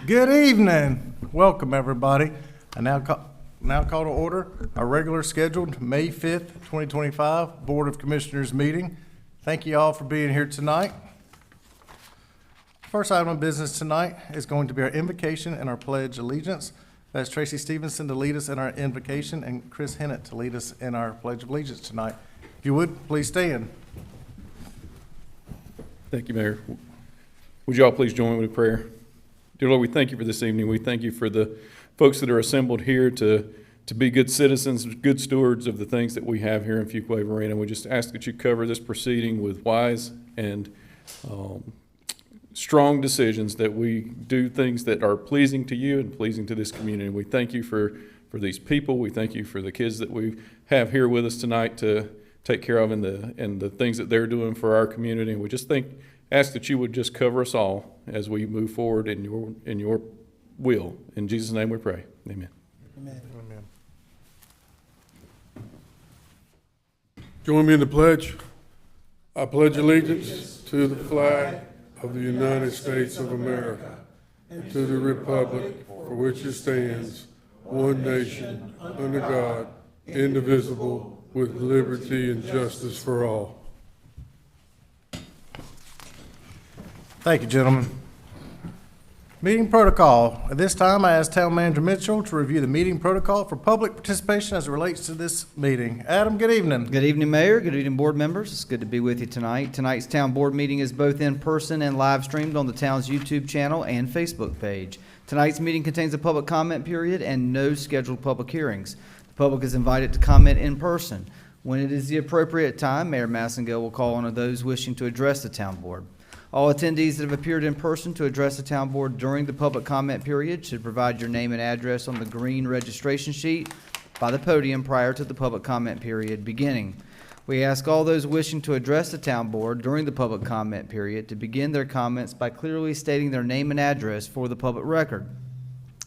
Good evening. Welcome, everybody. I now call to order our regular scheduled May 5th, 2025 Board of Commissioners meeting. Thank you all for being here tonight. First item of business tonight is going to be our invocation and our pledge allegiance. That's Tracy Stevenson to lead us in our invocation and Chris Hennett to lead us in our pledge of allegiance tonight. If you would, please stand. Thank you, Mayor. Would you all please join me with a prayer? Dear Lord, we thank you for this evening. We thank you for the folks that are assembled here to be good citizens, good stewards of the things that we have here in Fuquay-Varina. We just ask that you cover this proceeding with wise and strong decisions, that we do things that are pleasing to you and pleasing to this community. We thank you for these people. We thank you for the kids that we have here with us tonight to take care of and the things that they're doing for our community. And we just ask that you would just cover us all as we move forward in your will. In Jesus' name we pray. Amen. Amen. Amen. Join me in the pledge. I pledge allegiance to the flag of the United States of America and to the republic for which it stands, one nation, under God, indivisible, with liberty and justice for all. Thank you, gentlemen. Meeting protocol. At this time, I ask Town Manager Mitchell to review the meeting protocol for public participation as it relates to this meeting. Adam, good evening. Good evening, Mayor. Good evening, board members. It's good to be with you tonight. Tonight's town board meeting is both in person and live streamed on the town's YouTube channel and Facebook page. Tonight's meeting contains a public comment period and no scheduled public hearings. The public is invited to comment in person. When it is the appropriate time, Mayor Massengill will call on those wishing to address the town board. All attendees that have appeared in person to address the town board during the public comment period should provide your name and address on the green registration sheet by the podium prior to the public comment period beginning. We ask all those wishing to address the town board during the public comment period to begin their comments by clearly stating their name and address for the public record.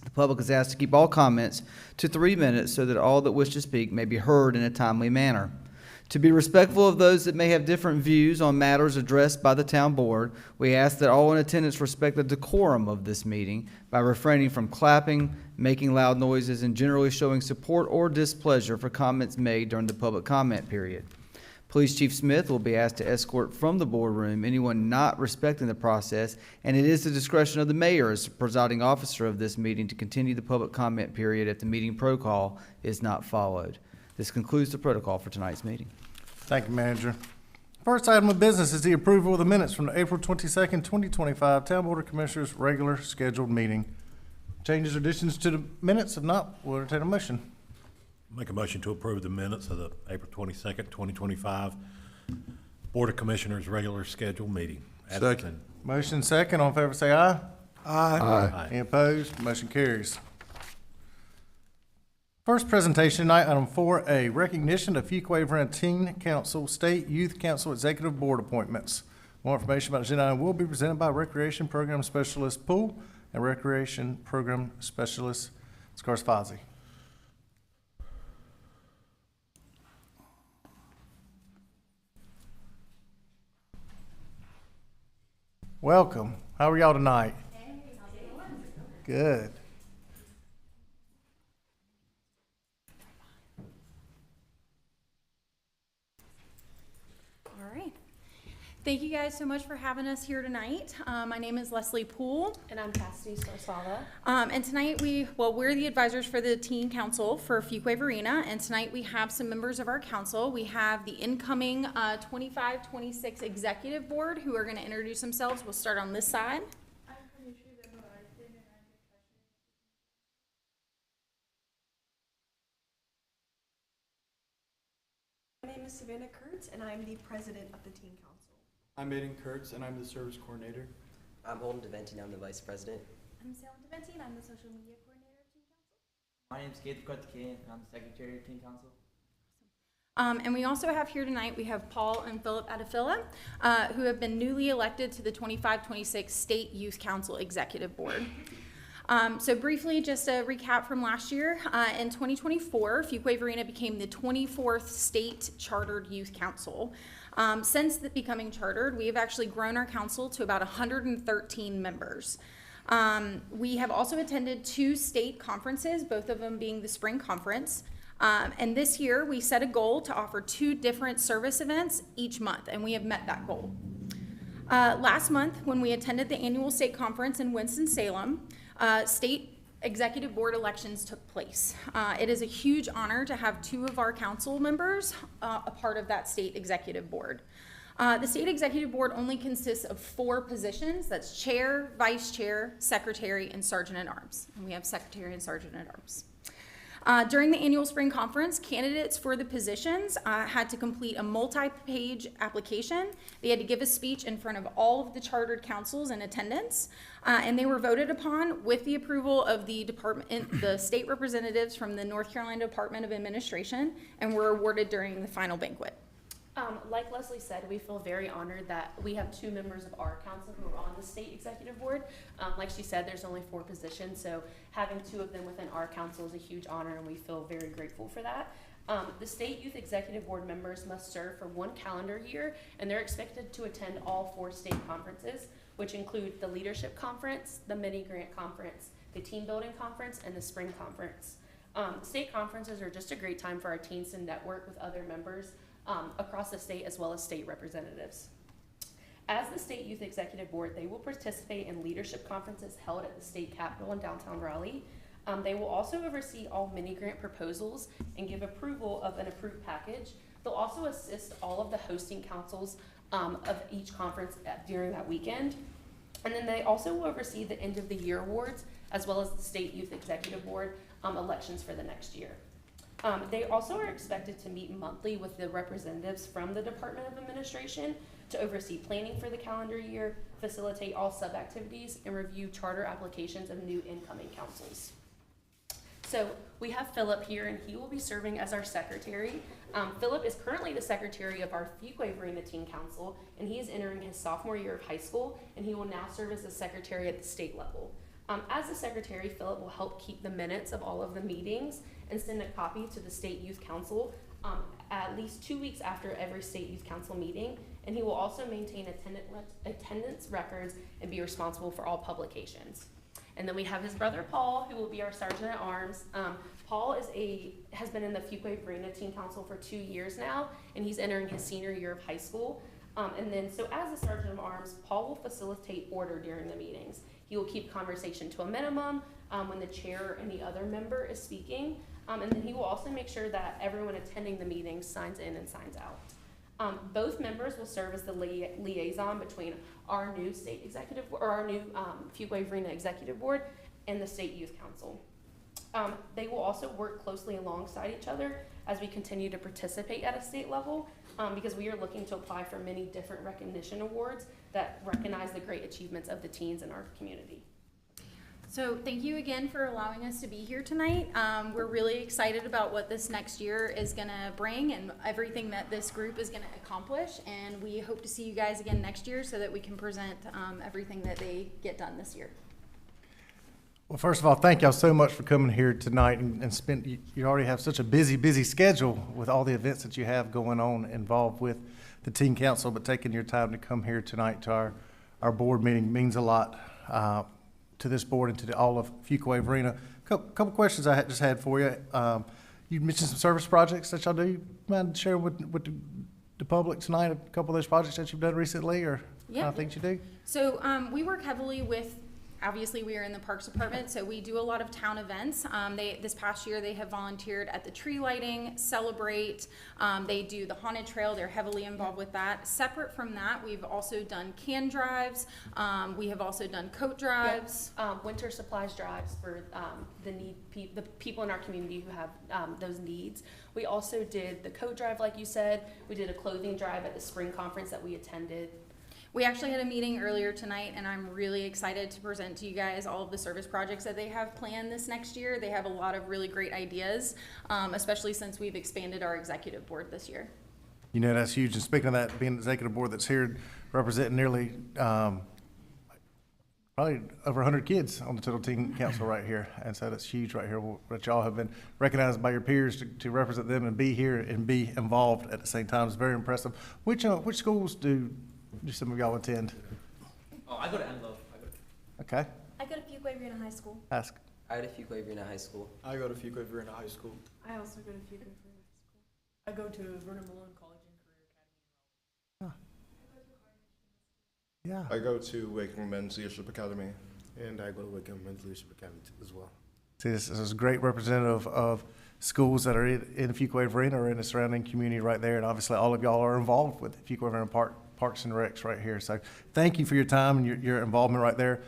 The public is asked to keep all comments to 3 minutes so that all that wish to speak may be heard in a timely manner. To be respectful of those that may have different views on matters addressed by the town board, we ask that all in attendance respect the decorum of this meeting by refraining from clapping, making loud noises, and generally showing support or displeasure for comments made during the public comment period. Police Chief Smith will be asked to escort from the boardroom anyone not respecting the process, and it is the discretion of the mayor as the presiding officer of this meeting to continue the public comment period if the meeting protocol is not followed. This concludes the protocol for tonight's meeting. Thank you, Manager. First item of business is the approval of the minutes from the April 22nd, 2025 Town Board of Commissioners regular scheduled meeting. Changes or additions to the minutes? If not, we'll entertain a motion. Make a motion to approve the minutes of the April 22nd, 2025 Board of Commissioners regular scheduled meeting. Second. Motion second. All in favor say aye. Aye. Any opposed? Motion carries. First presentation tonight, item 4A, recognition of Fuquay-Varina Teen Council, State Youth Council Executive Board appointments. More information about the agenda item will be presented by Recreation Program Specialist Poole and Recreation Program Specialist Scarsfazzi. Welcome. How are y'all tonight? Good. Thank you guys so much for having us here tonight. My name is Leslie Poole. And I'm Cassidy Scarsfazzi. And tonight we're the advisors for the Teen Council for Fuquay-Varina, and tonight we have some members of our council. We have the incoming 25-26 Executive Board who are going to introduce themselves. We'll start on this side. My name is Savannah Kurtz, and I'm the president of the Teen Council. I'm Aiden Kurtz, and I'm the service coordinator. I'm Holden Deventi, and I'm the vice president. I'm Salem Deventi, and I'm the social media coordinator of Teen Council. My name is Keith Kortke, and I'm the secretary of Teen Council. And we also have here tonight, we have Paul and Philip Adafilla, who have been newly elected to the 25-26 State Youth Council Executive Board. So briefly, just a recap from last year, in 2024, Fuquay-Varina became the 24th state chartered youth council. Since becoming chartered, we have actually grown our council to about 113 members. We have also attended 2 state conferences, both of them being the spring conference. And this year, we set a goal to offer 2 different service events each month, and we have met that goal. Last month, when we attended the annual state conference in Winston-Salem, state executive board elections took place. It is a huge honor to have 2 of our council members a part of that state executive board. The state executive board only consists of 4 positions. That's chair, vice chair, secretary, and sergeant at arms. And we have secretary and sergeant at arms. During the annual spring conference, candidates for the positions had to complete a multi-page application. They had to give a speech in front of all of the chartered councils in attendance, and they were voted upon with the approval of the state representatives from the North Carolina Department of Administration, and were awarded during the final banquet. Like Leslie said, we feel very honored that we have 2 members of our council who are on the state executive board. Like she said, there's only 4 positions, so having 2 of them within our council is a huge honor, and we feel very grateful for that. The state youth executive board members must serve for 1 calendar year, and they're expected to attend all 4 state conferences, which include the leadership conference, the mini grant conference, the team building conference, and the spring conference. State conferences are just a great time for our teens to network with other members across the state, as well as state representatives. As the State Youth Executive Board, they will participate in leadership conferences held at the state capitol in downtown Raleigh. They will also oversee all mini-grant proposals and give approval of an approved package. They'll also assist all of the hosting councils of each conference during that weekend. And then they also will oversee the end of the year awards, as well as the State Youth Executive Board elections for the next year. They also are expected to meet monthly with the representatives from the Department of Administration to oversee planning for the calendar year, facilitate all sub-activities, and review charter applications of new incoming councils. So we have Philip here, and he will be serving as our secretary. Philip is currently the secretary of our Fuquay-Varina Teen Council, and he is entering his sophomore year of high school, and he will now serve as the secretary at the state level. As the secretary, Philip will help keep the minutes of all of the meetings and send a copy to the State Youth Council at least 2 weeks after every State Youth Council meeting, and he will also maintain attendance records and be responsible for all publications. And then we have his brother Paul, who will be our sergeant at arms. Paul has been in the Fuquay-Varina Teen Council for 2 years now, and he's entering his senior year of high school. And then, so as the sergeant of arms, Paul will facilitate order during the meetings. He will keep conversation to a minimum when the chair or any other member is speaking. And then he will also make sure that everyone attending the meeting signs in and signs out. Both members will serve as the liaison between our new state executive, or our new Fuquay-Varina Executive Board and the State Youth Council. They will also work closely alongside each other as we continue to participate at a state level, because we are looking to apply for many different recognition awards that recognize the great achievements of the teens in our community. So thank you again for allowing us to be here tonight. We're really excited about what this next year is going to bring and everything that this group is going to accomplish. And we hope to see you guys again next year so that we can present everything that they get done this year. Well, first of all, thank y'all so much for coming here tonight and you already have such a busy schedule with all the events that you have going on involved with the Teen Council, but taking your time to come here tonight to our board meeting means a lot to this board and to all of Fuquay-Varina. Couple questions I just had for you. You mentioned some service projects that y'all do. You mind sharing with the public tonight a couple of those projects that you've done recently, or kind of things you do? So we work heavily with, obviously we are in the Parks Department, so we do a lot of town events. This past year they have volunteered at the tree lighting, Celebrate. They do the Haunted Trail. They're heavily involved with that. Separate from that, we've also done can drives. We have also done coat drives. Winter supplies drives for the people in our community who have those needs. We also did the coat drive, like you said. We did a clothing drive at the spring conference that we attended. We actually had a meeting earlier tonight, and I'm really excited to present to you guys all of the service projects that they have planned this next year. They have a lot of really great ideas, especially since we've expanded our executive board this year. You know, that's huge. And speaking of that, being an executive board that's here representing nearly probably over 100 kids on the total teen council right here. And so that's huge right here, that y'all have been recognized by your peers to represent them and be here and be involved at the same time. It's very impressive. Which schools do some of y'all attend? Oh, I go to Enloe. Okay. I go to Fuquay-Varina High School. Ask. I go to Fuquay-Varina High School. I go to Fuquay-Varina High School. I also go to Fuquay-Varina High School. I go to Vernon Malone College and Career Academy. Yeah. I go to Wickham Men's Leadership Academy. And I go to Wickham Men's Leadership Academy as well. See, this is a great representative of schools that are in Fuquay-Varina or in the surrounding community right there. And obviously, all of y'all are involved with Fuquay-Varina Parks and Recs right here. So thank you for your time and your involvement right there.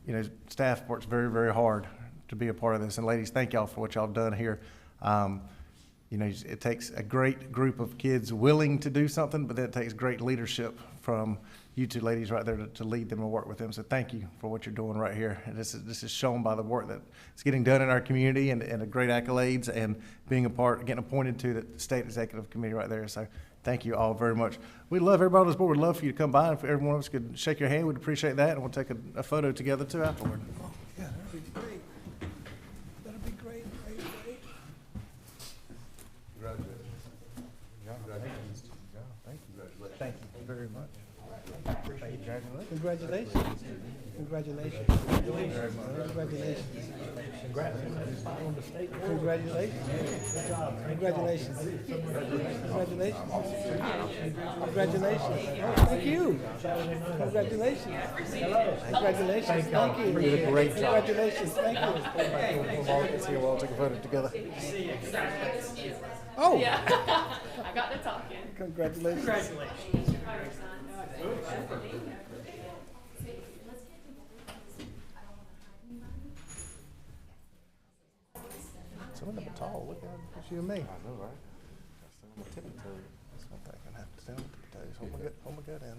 You know, staff works very, very hard to be a part of this. And ladies, thank y'all for what y'all done here. You know, it takes a great group of kids willing to do something, but then it takes great leadership from you two ladies right there to lead them and work with them. So thank you for what you're doing right here. And this is shown by the work that is getting done in our community and the great accolades and being a part, getting appointed to the state executive committee right there. So thank you all very much. We love everybody on this board. We'd love for you to come by, and if every one of us could shake your hand, we'd appreciate that, and we'll take a photo together too afterward. Yeah, that'd be great. That'd be great, great. Thank you very much. Congratulations. Congratulations. Congratulations. Congratulations. Congratulations. Congratulations. Congratulations. Oh, thank you. Congratulations. Congratulations. Thank you. You did a great job. Congratulations. Thank you. Let's see, we'll all take a photo together. Oh. Yeah. I got to talking. Congratulations. Someone up tall, look at you and me. I know, right? I'm on tippy toes. That's one thing, I'm gonna have to stand on tippy toes. Hold my gut in.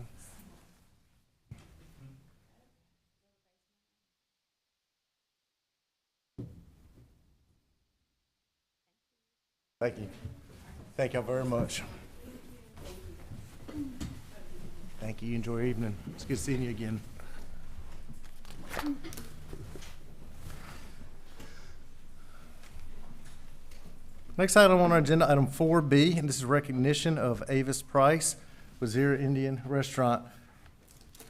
Thank you. Thank y'all very much. Thank you. Enjoy your evening. It's good seeing you again. Next item on our agenda, item 4B, and this is recognition of Avis Price with Zira Indian Restaurant.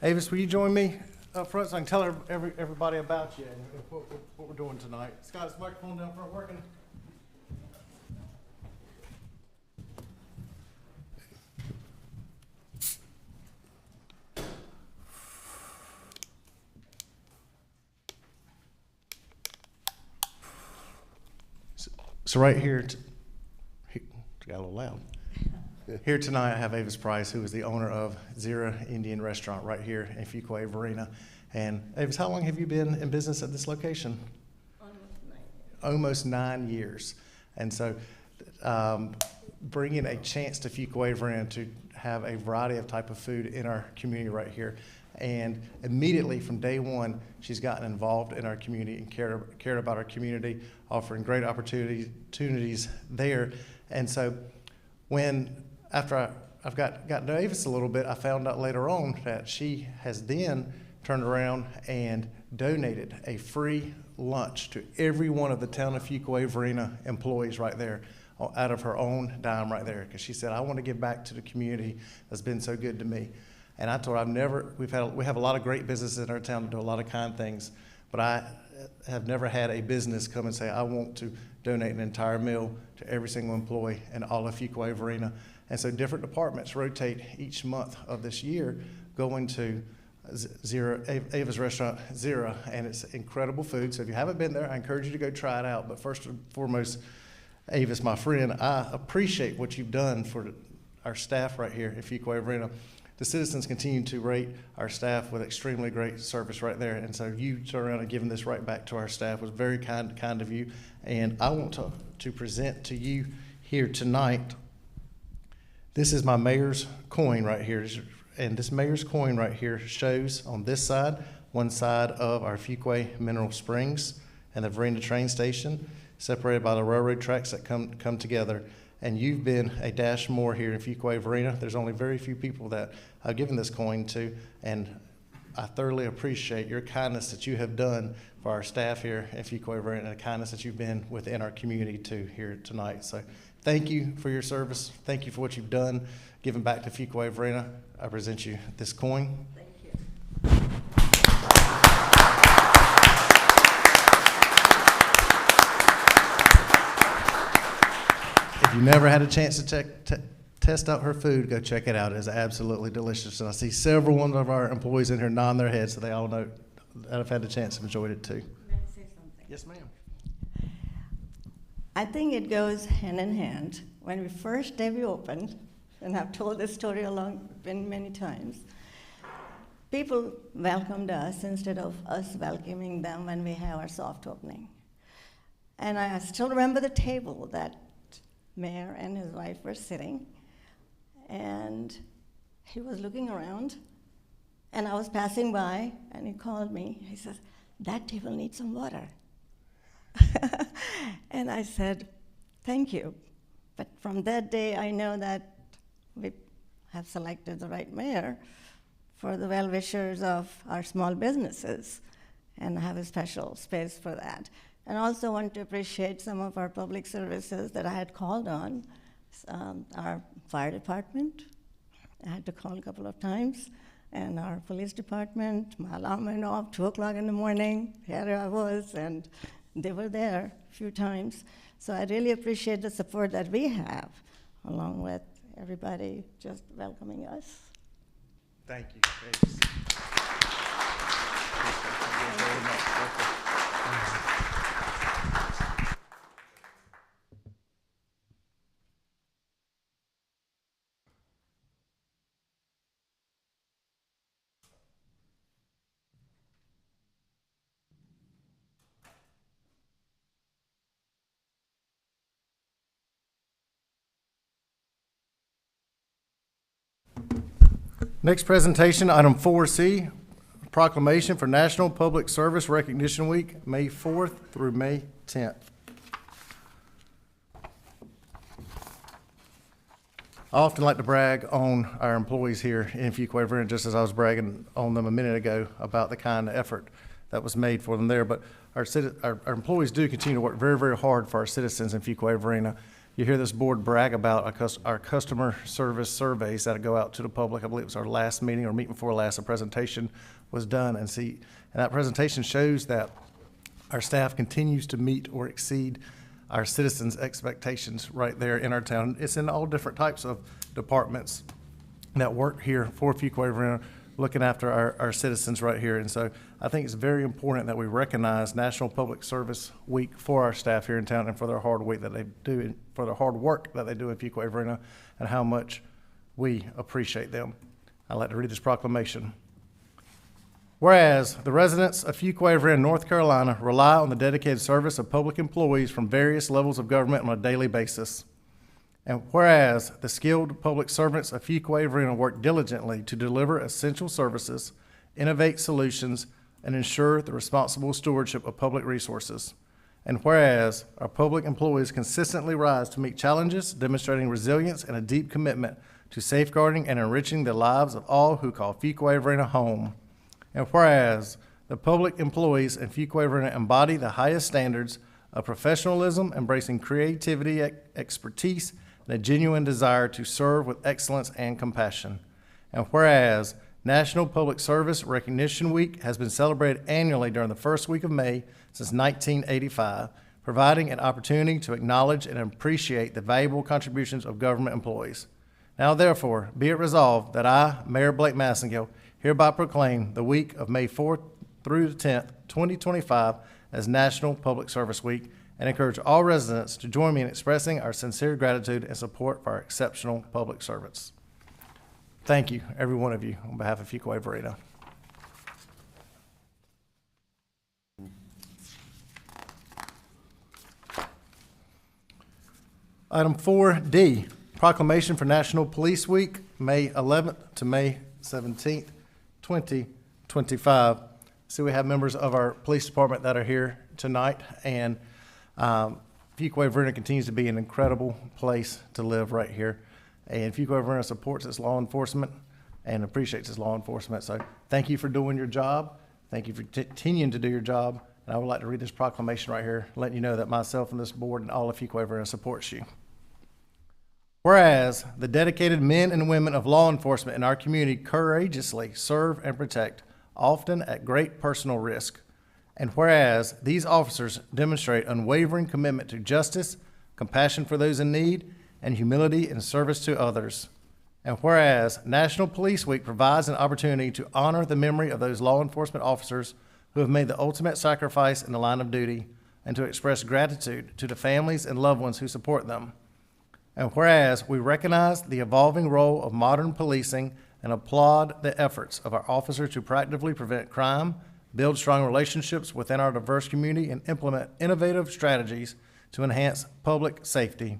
Avis, will you join me up front so I can tell everybody about you and what we're doing tonight? Scott, is the microphone down front working? So right here, got a little loud. Here tonight I have Avis Price, who is the owner of Zira Indian Restaurant right here in Fuquay-Varina. And Avis, how long have you been in business at this location? Almost 9 years. And so bringing a chance to Fuquay-Varina to have a variety of type of food in our community right here. And immediately from day one, she's gotten involved in our community and cared about our community, offering great opportunities there. And so after I've got to know Avis a little bit, I found out later on that she has then turned around and donated a free lunch to every one of the town of Fuquay-Varina employees right there out of her own dime right there. Because she said, I want to give back to the community that's been so good to me. And I told her, we have a lot of great businesses in our town that do a lot of kind things, but I have never had a business come and say, I want to donate an entire meal to every single employee in all of Fuquay-Varina. And so different departments rotate each month of this year going to Ava's restaurant, Zira, and it's incredible food. So if you haven't been there, I encourage you to go try it out. But first and foremost, Ava's, my friend, I appreciate what you've done for our staff right here at Fuquay-Varina. The citizens continue to rate our staff with extremely great service right there. And so you turn around and giving this right back to our staff was very kind of you. And I want to present to you here tonight, this is my mayor's coin right here. And this mayor's coin right here shows on this side, one side of our Fuquay Mineral Springs and the Varina train station, separated by the railroad tracks that come together. And you've been a dash more here in Fuquay-Varina. There's only very few people that I've given this coin to, and I thoroughly appreciate your kindness that you have done for our staff here in Fuquay-Varina and the kindness that you've been within our community too here tonight. So thank you for your service. Thank you for what you've done, giving back to Fuquay-Varina. I present you this coin. Thank you. If you never had a chance to test out her food, go check it out. It is absolutely delicious. And I see several one of our employees in here nodding their heads, so they all know that I've had the chance and enjoyed it too. May I say something? Yes, ma'am. I think it goes hand in hand. When we first day we opened, and I've told this story many times, people welcomed us instead of us welcoming them when we have our soft opening. And I still remember the table that Mayor and his wife were sitting, and he was looking around, and I was passing by, and he called me. He says, "That table needs some water." And I said, "Thank you." But from that day, I know that we have selected the right mayor for the well-wishers of our small businesses and have a special space for that. And also want to appreciate some of our public services that I had called on. Our fire department, I had to call a couple of times, and our police department. My alarm went off 2 o'clock in the morning. Here I was, and they were there a few times. So I really appreciate the support that we have, along with everybody just welcoming us. Thank you. Next presentation, item 4C, proclamation for National Public Service Recognition Week, May 4th through May 10th. I often like to brag on our employees here in Fuquay-Varina, just as I was bragging on them a minute ago about the kind of effort that was made for them there. But our employees do continue to work very, very hard for our citizens in Fuquay-Varina. You hear this board brag about our customer service surveys that go out to the public. I believe it was our last meeting or meeting before last, a presentation was done. And that presentation shows that our staff continues to meet or exceed our citizens' expectations right there in our town. It's in all different types of departments that work here for Fuquay-Varina, looking after our citizens right here. And so I think it's very important that we recognize National Public Service Week for our staff here in town and for their hard work that they do, for their hard work that they do in Fuquay-Varina, and how much we appreciate them. I'd like to read this proclamation. Whereas the residents of Fuquay-Varina, North Carolina, rely on the dedicated service of public employees from various levels of government on a daily basis. And whereas the skilled public servants of Fuquay-Varina work diligently to deliver essential services, innovate solutions, and ensure the responsible stewardship of public resources. And whereas our public employees consistently rise to meet challenges, demonstrating resilience and a deep commitment to safeguarding and enriching the lives of all who call Fuquay-Varina home. And whereas the public employees in Fuquay-Varina embody the highest standards of professionalism, embracing creativity, expertise, and a genuine desire to serve with excellence and compassion. And whereas National Public Service Recognition Week has been celebrated annually during the first week of May since 1985, providing an opportunity to acknowledge and appreciate the valuable contributions of government employees. Now therefore, be it resolved that I, Mayor Blake Massengill, hereby proclaim the week of May 4th through the 10th, 2025 as National Public Service Week, and encourage all residents to join me in expressing our sincere gratitude and support for our exceptional public servants. Thank you, every one of you, on behalf of Fuquay-Varina. Item 4D, proclamation for National Police Week, May 11th to May 17th, 2025. So we have members of our police department that are here tonight, and Fuquay-Varina continues to be an incredible place to live right here. And Fuquay-Varina supports its law enforcement and appreciates its law enforcement. So thank you for doing your job. Thank you for continuing to do your job. And I would like to read this proclamation right here, letting you know that myself and this board and all of Fuquay-Varina supports you. Whereas the dedicated men and women of law enforcement in our community courageously serve and protect, often at great personal risk. And whereas these officers demonstrate unwavering commitment to justice, compassion for those in need, and humility in service to others. And whereas National Police Week provides an opportunity to honor the memory of those law enforcement officers who have made the ultimate sacrifice in the line of duty, and to express gratitude to the families and loved ones who support them. And whereas we recognize the evolving role of modern policing and applaud the efforts of our officers to proactively prevent crime, build strong relationships within our diverse community, and implement innovative strategies to enhance public safety.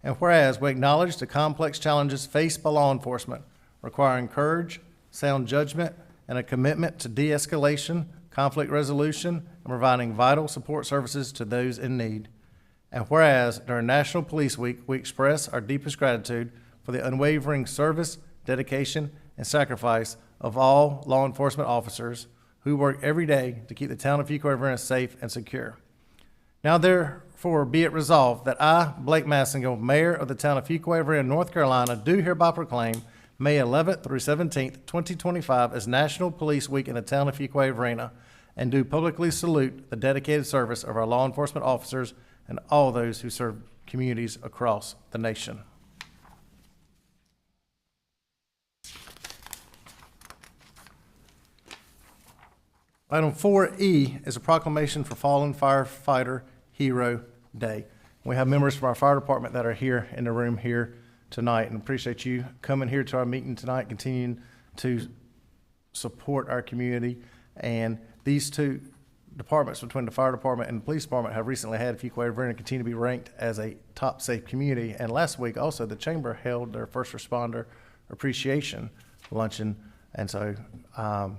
And whereas we acknowledge the complex challenges faced by law enforcement, requiring courage, sound judgment, and a commitment to de-escalation, conflict resolution, and providing vital support services to those in need. And whereas during National Police Week, we express our deepest gratitude for the unwavering service, dedication, and sacrifice of all law enforcement officers who work every day to keep the town of Fuquay-Varina safe and secure. Now therefore be it resolved that I, Blake Massingill, Mayor of the town of Fuquay-Varina, North Carolina, do hereby proclaim May 11th through 17th, 2025 as National Police Week in the town of Fuquay-Varina, and do publicly salute the dedicated service of our law enforcement officers and all those who serve communities across the nation. Item 4E is a proclamation for Fallen Firefighter Hero Day. We have members from our fire department that are here in the room here tonight, and appreciate you coming here to our meeting tonight, continuing to support our community. And these two departments, between the fire department and the police department, have recently had Fuquay-Varina continue to be ranked as a top safe community. And last week also the chamber held their first responder appreciation luncheon. And so I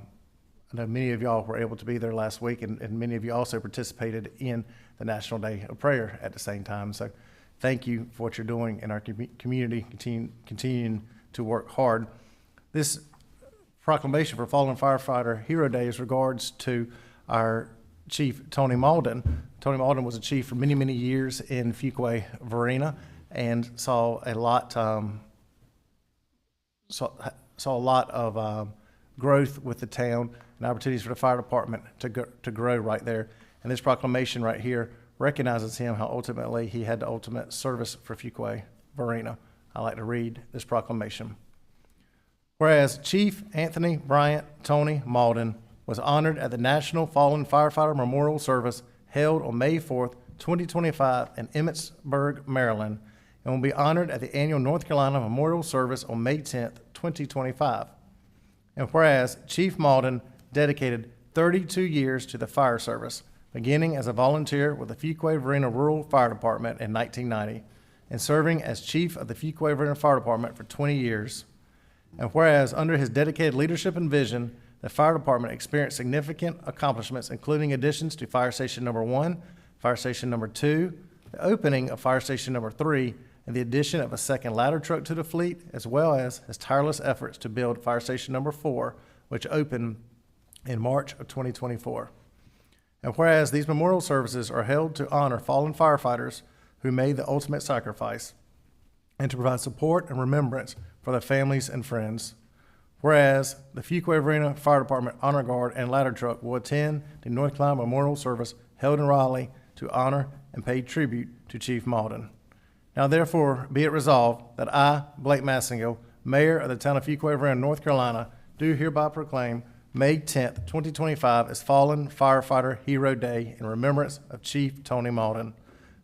know many of y'all were able to be there last week, and many of you also participated in the National Day of Prayer at the same time. So thank you for what you're doing in our community, continuing to work hard. This proclamation for Fallen Firefighter Hero Day is regards to our Chief Tony Malden. Tony Malden was a chief for many, many years in Fuquay-Varina and saw a lot of growth with the town and opportunities for the fire department to grow right there. And this proclamation right here recognizes him, how ultimately he had the ultimate service for Fuquay-Varina. I like to read this proclamation. Whereas Chief Anthony Bryant Tony Malden was honored at the National Fallen Firefighter Memorial Service held on May 4th, 2025 in Emmitsburg, Maryland, and will be honored at the annual North Carolina Memorial Service on May 10th, 2025. And whereas Chief Malden dedicated 32 years to the fire service, beginning as a volunteer with the Fuquay-Varina Rural Fire Department in 1990, and serving as chief of the Fuquay-Varina Fire Department for 20 years. And whereas under his dedicated leadership and vision, the fire department experienced significant accomplishments, including additions to Fire Station Number 1, Fire Station Number 2, the opening of Fire Station Number 3, and the addition of a second ladder truck to the fleet, as well as his tireless efforts to build Fire Station Number 4, which opened in March of 2024. And whereas these memorial services are held to honor fallen firefighters who made the ultimate sacrifice and to provide support and remembrance for their families and friends. Whereas the Fuquay-Varina Fire Department Honor Guard and ladder truck will attend the North Carolina Memorial Service held in Raleigh to honor and pay tribute to Chief Malden. Now therefore be it resolved that I, Blake Massingill, Mayor of the town of Fuquay-Varina, North Carolina, do hereby proclaim May 10th, 2025 as Fallen Firefighter Hero Day in remembrance of Chief Tony Malden.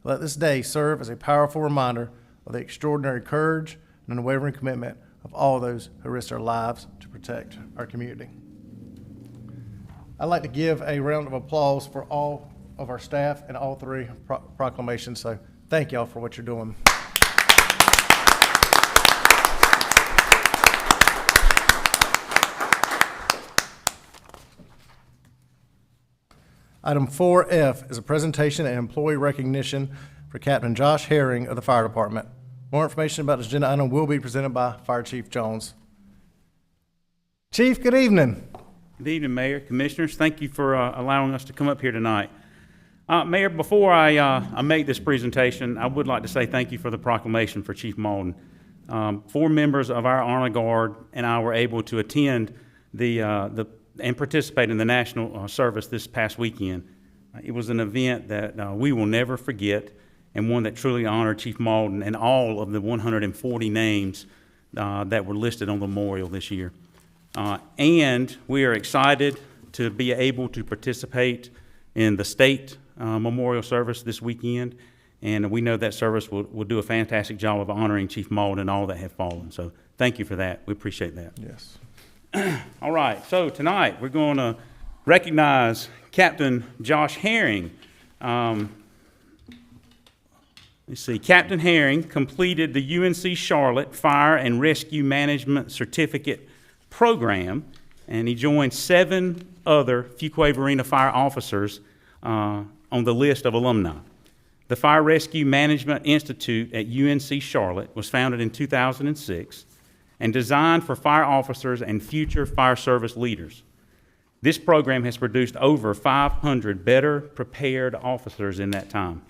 Let this day serve as a powerful reminder of the extraordinary courage and unwavering commitment of all those who risk their lives to protect our community. I'd like to give a round of applause for all of our staff and all three proclamations, so thank y'all for what you're doing. Item 4F is a presentation and employee recognition for Captain Josh Herring of the Fire Department. More information about this agenda item will be presented by Fire Chief Jones. Chief, good evening. Good evening, Mayor, Commissioners. Thank you for allowing us to come up here tonight. Mayor, before I make this presentation, I would like to say thank you for the proclamation for Chief Malden. 4 members of our Honor Guard and I were able to attend and participate in the national service this past weekend. It was an event that we will never forget, and one that truly honored Chief Malden and all of the 140 names that were listed on the memorial this year. And we are excited to be able to participate in the state memorial service this weekend, and we know that service will do a fantastic job of honoring Chief Malden and all that have fallen. So thank you for that. We appreciate that. Yes. All right, so tonight we're going to recognize Captain Josh Herring. Let's see, Captain Herring completed the UNC Charlotte Fire and Rescue Management Certificate Program, and he joined 7 other Fuquay-Varina fire officers on the list of alumni. The Fire Rescue Management Institute at UNC Charlotte was founded in 2006 and designed for fire officers and future fire service leaders. This program has produced over 500 better prepared officers in that time.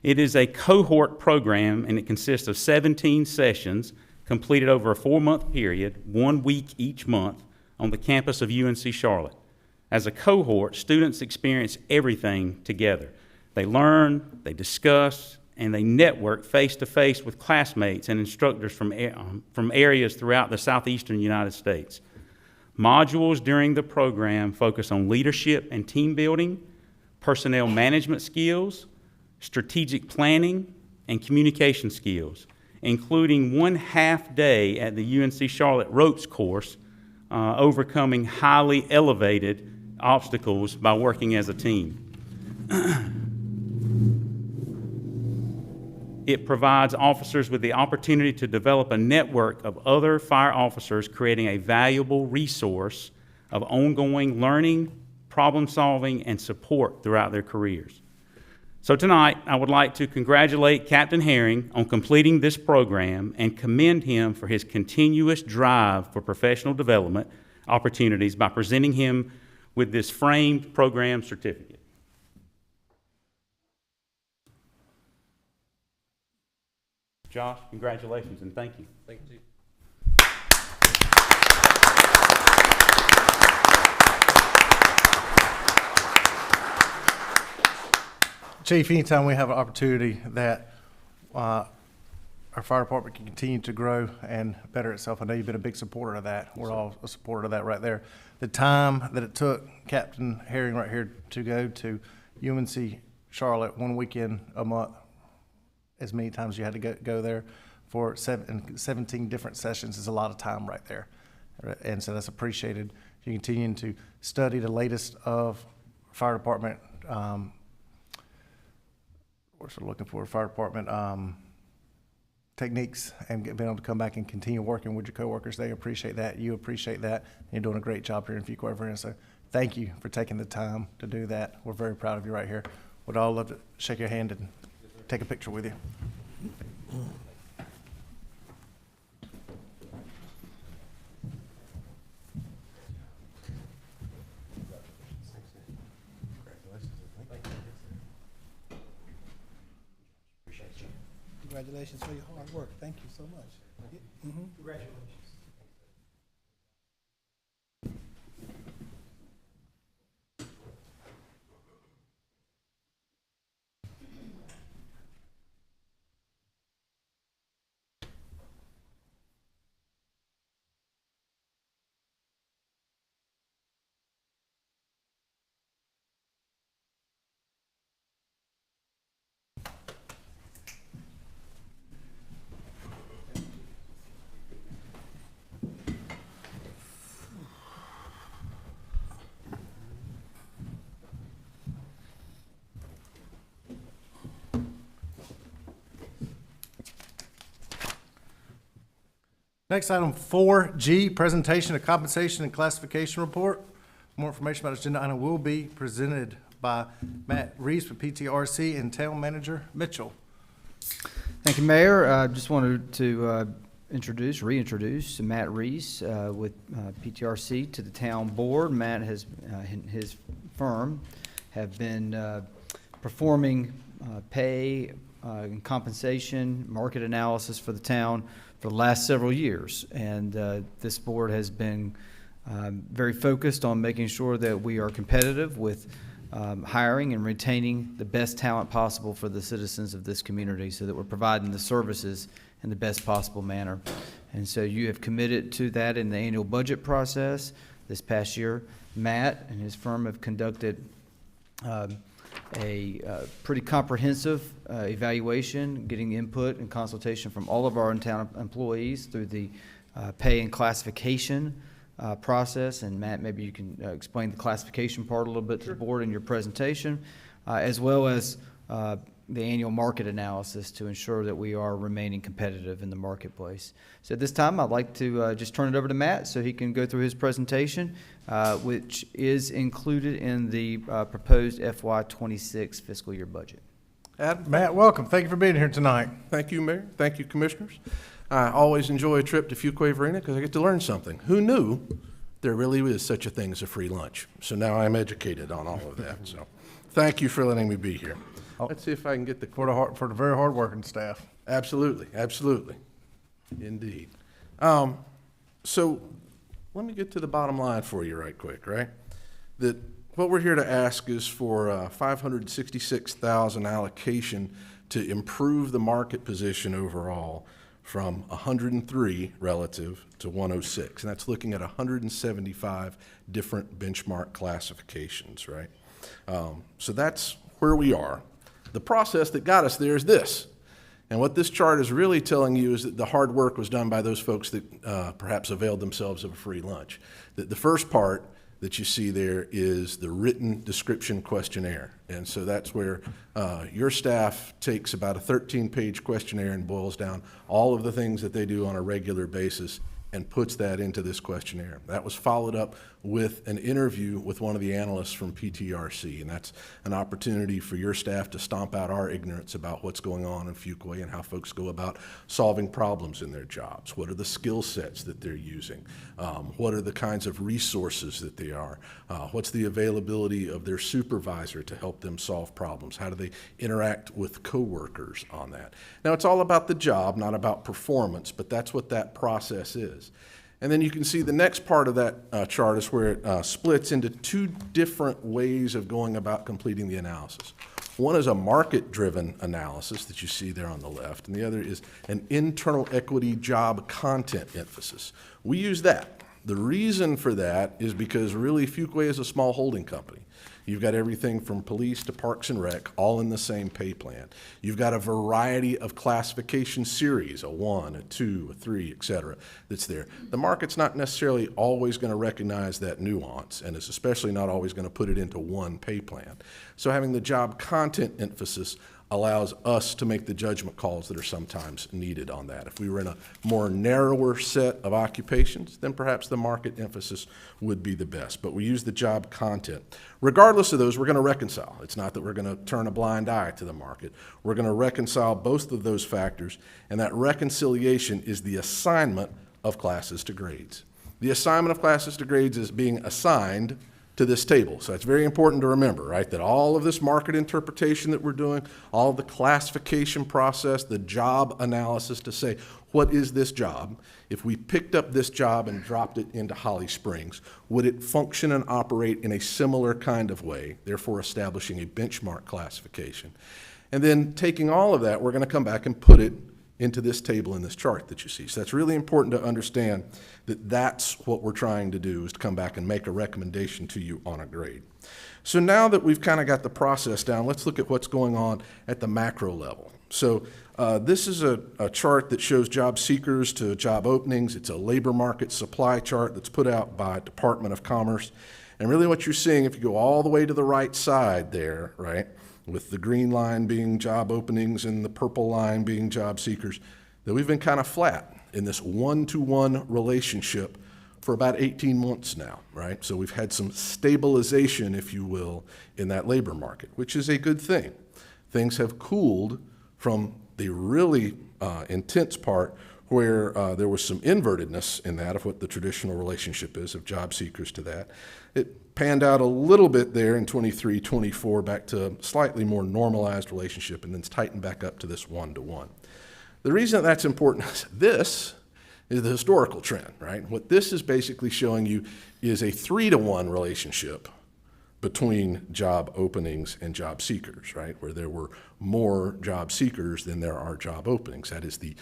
It is a cohort program, and it consists of 17 sessions completed over a 4-month period, 1 week each month, on the campus of UNC Charlotte. As a cohort, students experience everything together. They learn, they discuss, and they network face-to-face with classmates and instructors from areas throughout the southeastern United States. Modules during the program focus on leadership and team building, personnel management skills, strategic planning, and communication skills, including 1 half day at the UNC Charlotte Ropes course, overcoming highly elevated obstacles by working as a team. It provides officers with the opportunity to develop a network of other fire officers, creating a valuable resource of ongoing learning, problem solving, and support throughout their careers. So tonight, I would like to congratulate Captain Herring on completing this program and commend him for his continuous drive for professional development opportunities by presenting him with this framed program certificate. Josh, congratulations and thank you. Thank you. Chief, anytime we have an opportunity that our fire department can continue to grow and better itself, I know you've been a big supporter of that. We're all a supporter of that right there. The time that it took Captain Herring right here to go to UNC Charlotte 1 weekend a month, as many times you had to go there for 17 different sessions, is a lot of time right there. And so that's appreciated. You continuing to study the latest of fire department, what's we're looking for, fire department techniques, and being able to come back and continue working with your coworkers. They appreciate that. You appreciate that. You're doing a great job here in Fuquay-Varina. So thank you for taking the time to do that. We're very proud of you right here. Would all love to shake your hand and take a picture with you. Congratulations for your hard work. Thank you so much. Congratulations. Next, item 4G, presentation of compensation and classification report. More information about this agenda item will be presented by Matt Reese with PTRC and Town Manager Mitchell. Thank you, Mayor. I just wanted to reintroduce Matt Reese with PTRC to the town board. Matt has, his firm have been performing pay and compensation, market analysis for the town for the last several years. And this board has been very focused on making sure that we are competitive with hiring and retaining the best talent possible for the citizens of this community so that we're providing the services in the best possible manner. And so you have committed to that in the annual budget process. This past year, Matt and his firm have conducted a pretty comprehensive evaluation, getting input and consultation from all of our in-town employees through the pay and classification process. And Matt, maybe you can explain the classification part a little bit to the board in your presentation, as well as the annual market analysis to ensure that we are remaining competitive in the marketplace. So at this time, I'd like to just turn it over to Matt so he can go through his presentation, which is included in the proposed FY26 fiscal year budget. Adam? Matt, welcome. Thank you for being here tonight. Thank you, Mayor. Thank you, Commissioners. I always enjoy a trip to Fuquay-Varina because I get to learn something. Who knew there really is such a thing as a free lunch? So now I'm educated on all of that. So thank you for letting me be here. Let's see if I can get the for the very hard-working staff. Absolutely, absolutely, indeed. So let me get to the bottom line for you right quick, right? That what we're here to ask is for $566,000 allocation to improve the market position overall from 103 relative to 106, and that's looking at 175 different benchmark classifications, right? So that's where we are. The process that got us there is this. And what this chart is really telling you is that the hard work was done by those folks that perhaps availed themselves of a free lunch. The first part that you see there is the written description questionnaire. And so that's where your staff takes about a 13-page questionnaire and boils down all of the things that they do on a regular basis and puts that into this questionnaire. That was followed up with an interview with one of the analysts from PTRC, and that's an opportunity for your staff to stomp out our ignorance about what's going on in Fuquay and how folks go about solving problems in their jobs. What are the skill sets that they're using? What are the kinds of resources that they are? What's the availability of their supervisor to help them solve problems? How do they interact with coworkers on that? Now, it's all about the job, not about performance, but that's what that process is. And then you can see the next part of that chart is where it splits into two different ways of going about completing the analysis. One is a market-driven analysis that you see there on the left, and the other is an internal equity job content emphasis. We use that. The reason for that is because really Fuquay is a small holding company. You've got everything from police to parks and rec, all in the same pay plan. You've got a variety of classification series, a 1, a 2, a 3, et cetera, that's there. The market's not necessarily always going to recognize that nuance, and it's especially not always going to put it into one pay plan. So having the job content emphasis allows us to make the judgment calls that are sometimes needed on that. If we were in a more narrower set of occupations, then perhaps the market emphasis would be the best. But we use the job content. Regardless of those, we're going to reconcile. It's not that we're going to turn a blind eye to the market. We're going to reconcile both of those factors, and that reconciliation is the assignment of classes to grades. The assignment of classes to grades is being assigned to this table. So it's very important to remember, right, that all of this market interpretation that we're doing, all of the classification process, the job analysis to say, what is this job? If we picked up this job and dropped it into Holly Springs, would it function and operate in a similar kind of way, therefore establishing a benchmark classification? And then taking all of that, we're going to come back and put it into this table in this chart that you see. So that's really important to understand that that's what we're trying to do, is to come back and make a recommendation to you on a grade. So now that we've kind of got the process down, let's look at what's going on at the macro level. So this is a chart that shows job seekers to job openings. It's a labor market supply chart that's put out by Department of Commerce. And really what you're seeing, if you go all the way to the right side there, right, with the green line being job openings and the purple line being job seekers, that we've been kind of flat in this one-to-one relationship for about 18 months now, right? So we've had some stabilization, if you will, in that labor market, which is a good thing. Things have cooled from the really intense part where there was some invertedness in that of what the traditional relationship is of job seekers to that. It panned out a little bit there in 23, 24, back to a slightly more normalized relationship, and then it's tightened back up to this one-to-one. The reason that's important is this is the historical trend, right? What this is basically showing you is a 3-to-1 relationship between job openings and job seekers, right? Where there were more job seekers than there are job openings. That is the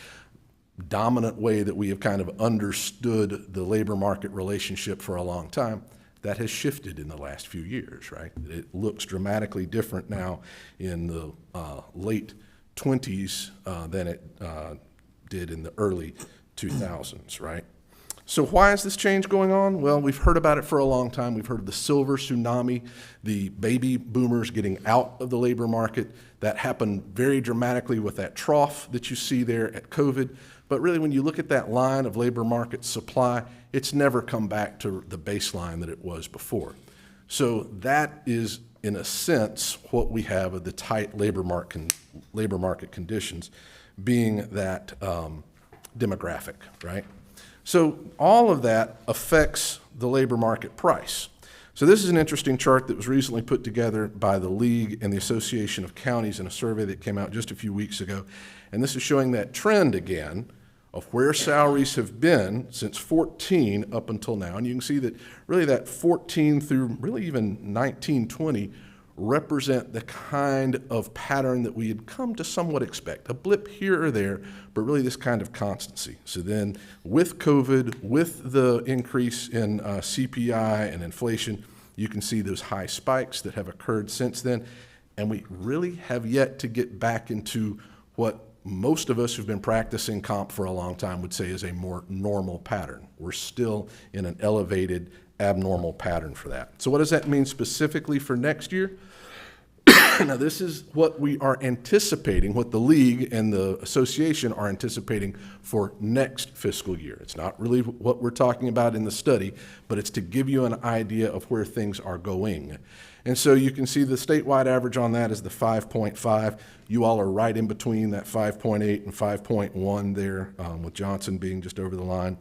dominant way that we have kind of understood the labor market relationship for a long time. That has shifted in the last few years, right? It looks dramatically different now in the late 20s than it did in the early 2000s, right? So why is this change going on? Well, we've heard about it for a long time. We've heard of the silver tsunami, the baby boomers getting out of the labor market. That happened very dramatically with that trough that you see there at COVID. But really, when you look at that line of labor market supply, it's never come back to the baseline that it was before. So that is, in a sense, what we have of the tight labor market conditions, being that demographic, right? So all of that affects the labor market price. So this is an interesting chart that was recently put together by the League and the Association of Counties in a survey that came out just a few weeks ago. And this is showing that trend again of where salaries have been since 14 up until now. And you can see that really that 14 through really even 1920 represent the kind of pattern that we had come to somewhat expect. A blip here or there, but really this kind of constancy. So then with COVID, with the increase in CPI and inflation, you can see those high spikes that have occurred since then. And we really have yet to get back into what most of us who've been practicing comp for a long time would say is a more normal pattern. We're still in an elevated, abnormal pattern for that. So what does that mean specifically for next year? Now, this is what we are anticipating, what the League and the Association are anticipating for next fiscal year. It's not really what we're talking about in the study, but it's to give you an idea of where things are going. And so you can see the statewide average on that is the 5.5. You all are right in between that 5.8 and 5.1 there, with Johnson being just over the line.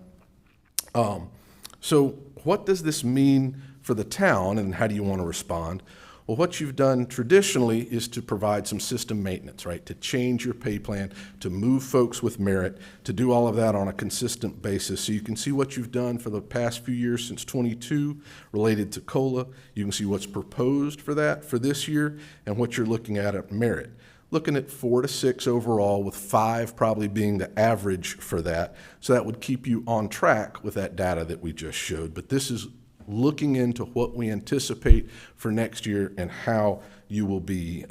So what does this mean for the town, and how do you want to respond? Well, what you've done traditionally is to provide some system maintenance, right? To change your pay plan, to move folks with merit, to do all of that on a consistent basis. So you can see what you've done for the past few years since 22 related to COLA. You can see what's proposed for that for this year and what you're looking at merit. Looking at 4 to 6 overall, with 5 probably being the average for that. So that would keep you on track with that data that we just showed. But this is looking into what we anticipate for next year and how you will be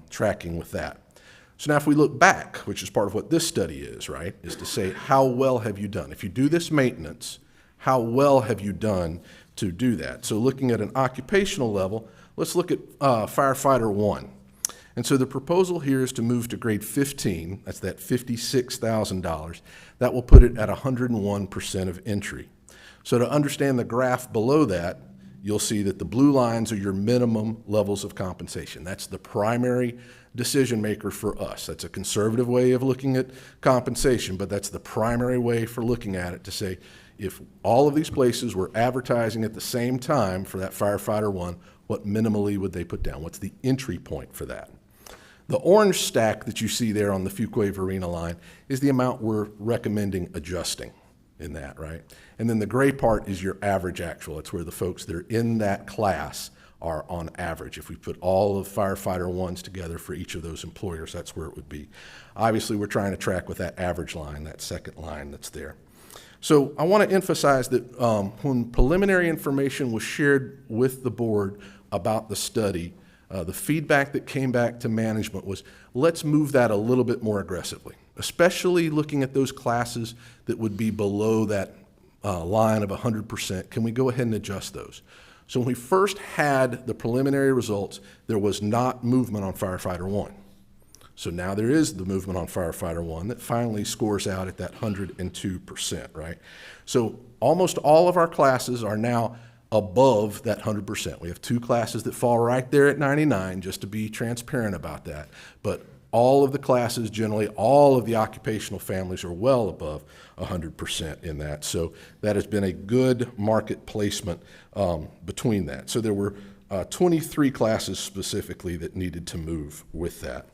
tracking with that. So now if we look back, which is part of what this study is, right, is to say how well have you done? If you do this maintenance, how well have you done to do that? So looking at an occupational level, let's look at firefighter 1. And so the proposal here is to move to grade 15, that's that $56,000. That will put it at 101% of entry. So to understand the graph below that, you'll see that the blue lines are your minimum levels of compensation. That's the primary decision maker for us. That's a conservative way of looking at compensation, but that's the primary way for looking at it, to say if all of these places were advertising at the same time for that firefighter 1, what minimally would they put down? What's the entry point for that? The orange stack that you see there on the Fuquay-Varina line is the amount we're recommending adjusting in that, right? And then the gray part is your average actual. It's where the folks that are in that class are on average. If we put all of firefighter 1s together for each of those employers, that's where it would be. Obviously, we're trying to track with that average line, that second line that's there. So I want to emphasize that when preliminary information was shared with the board about the study, the feedback that came back to management was, let's move that a little bit more aggressively, especially looking at those classes that would be below that line of 100%. Can we go ahead and adjust those? So when we first had the preliminary results, there was not movement on firefighter 1. So now there is the movement on firefighter 1 that finally scores out at that 102%, right? So almost all of our classes are now above that 100%. We have 2 classes that fall right there at 99, just to be transparent about that. But all of the classes, generally, all of the occupational families are well above 100% in that. So that has been a good market placement between that. So there were 23 classes specifically that needed to move with that.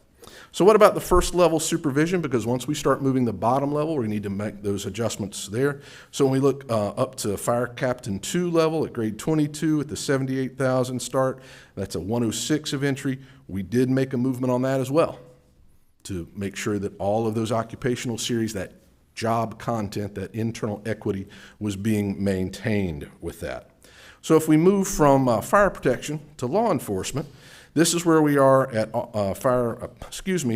So what about the first level supervision? Because once we start moving the bottom level, we need to make those adjustments there. So when we look up to Fire Captain 2 level at grade 22 at the 78,000 start, that's a 106 of entry. We did make a movement on that as well to make sure that all of those occupational series, that job content, that internal equity was being maintained with that. So if we move from fire protection to law enforcement, this is where we are at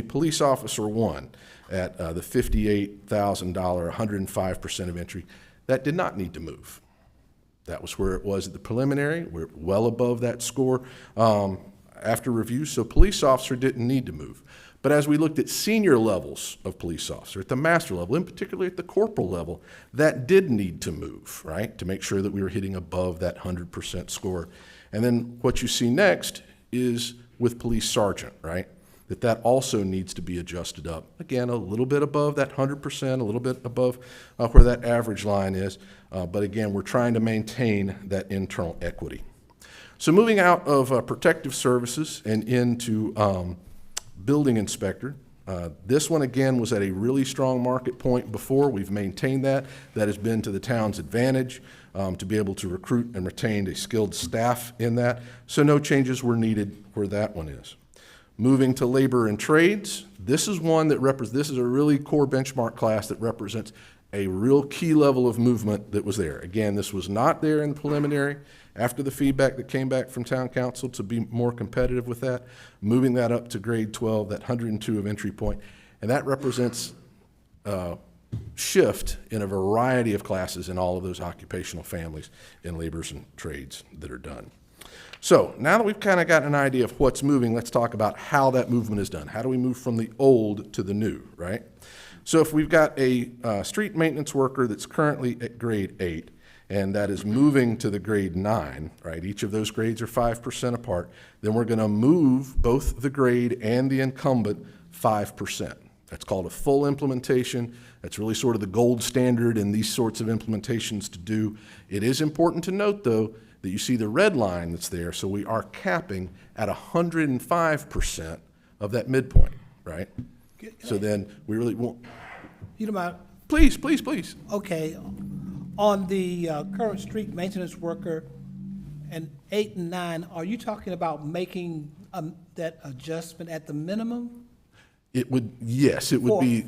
police officer 1 at the $58,000, 105% of entry. That did not need to move. That was where it was at the preliminary. We're well above that score after review, so police officer didn't need to move. But as we looked at senior levels of police officer, at the master level, and particularly at the corporal level, that did need to move, right, to make sure that we were hitting above that 100% score. And then what you see next is with police sergeant, right, that also needs to be adjusted up. Again, a little bit above that 100%, a little bit above where that average line is. But again, we're trying to maintain that internal equity. So moving out of protective services and into building inspector. This one, again, was at a really strong market point before. We've maintained that. That has been to the town's advantage to be able to recruit and retain a skilled staff in that. So no changes were needed where that one is. Moving to labor and trades, this is one that this is a really core benchmark class that represents a real key level of movement that was there. Again, this was not there in the preliminary. After the feedback that came back from town council to be more competitive with that, moving that up to grade 12, that 102 of entry point, and that represents a shift in a variety of classes in all of those occupational families in labors and trades that are done. So now that we've kind of got an idea of what's moving, let's talk about how that movement is done. How do we move from the old to the new, right? So if we've got a street maintenance worker that's currently at grade 8, and that is moving to the grade 9, right? Each of those grades are 5% apart. Then we're going to move both the grade and the incumbent 5%. That's called a full implementation. That's really sort of the gold standard in these sorts of implementations to do. It is important to note, though, that you see the red line that's there, so we are capping at 105% of that midpoint, right? So then we really won't. You don't mind? Please, please, please. Okay. On the current street maintenance worker and 8 and 9, are you talking about making that adjustment at the minimum? It would, yes, it would be.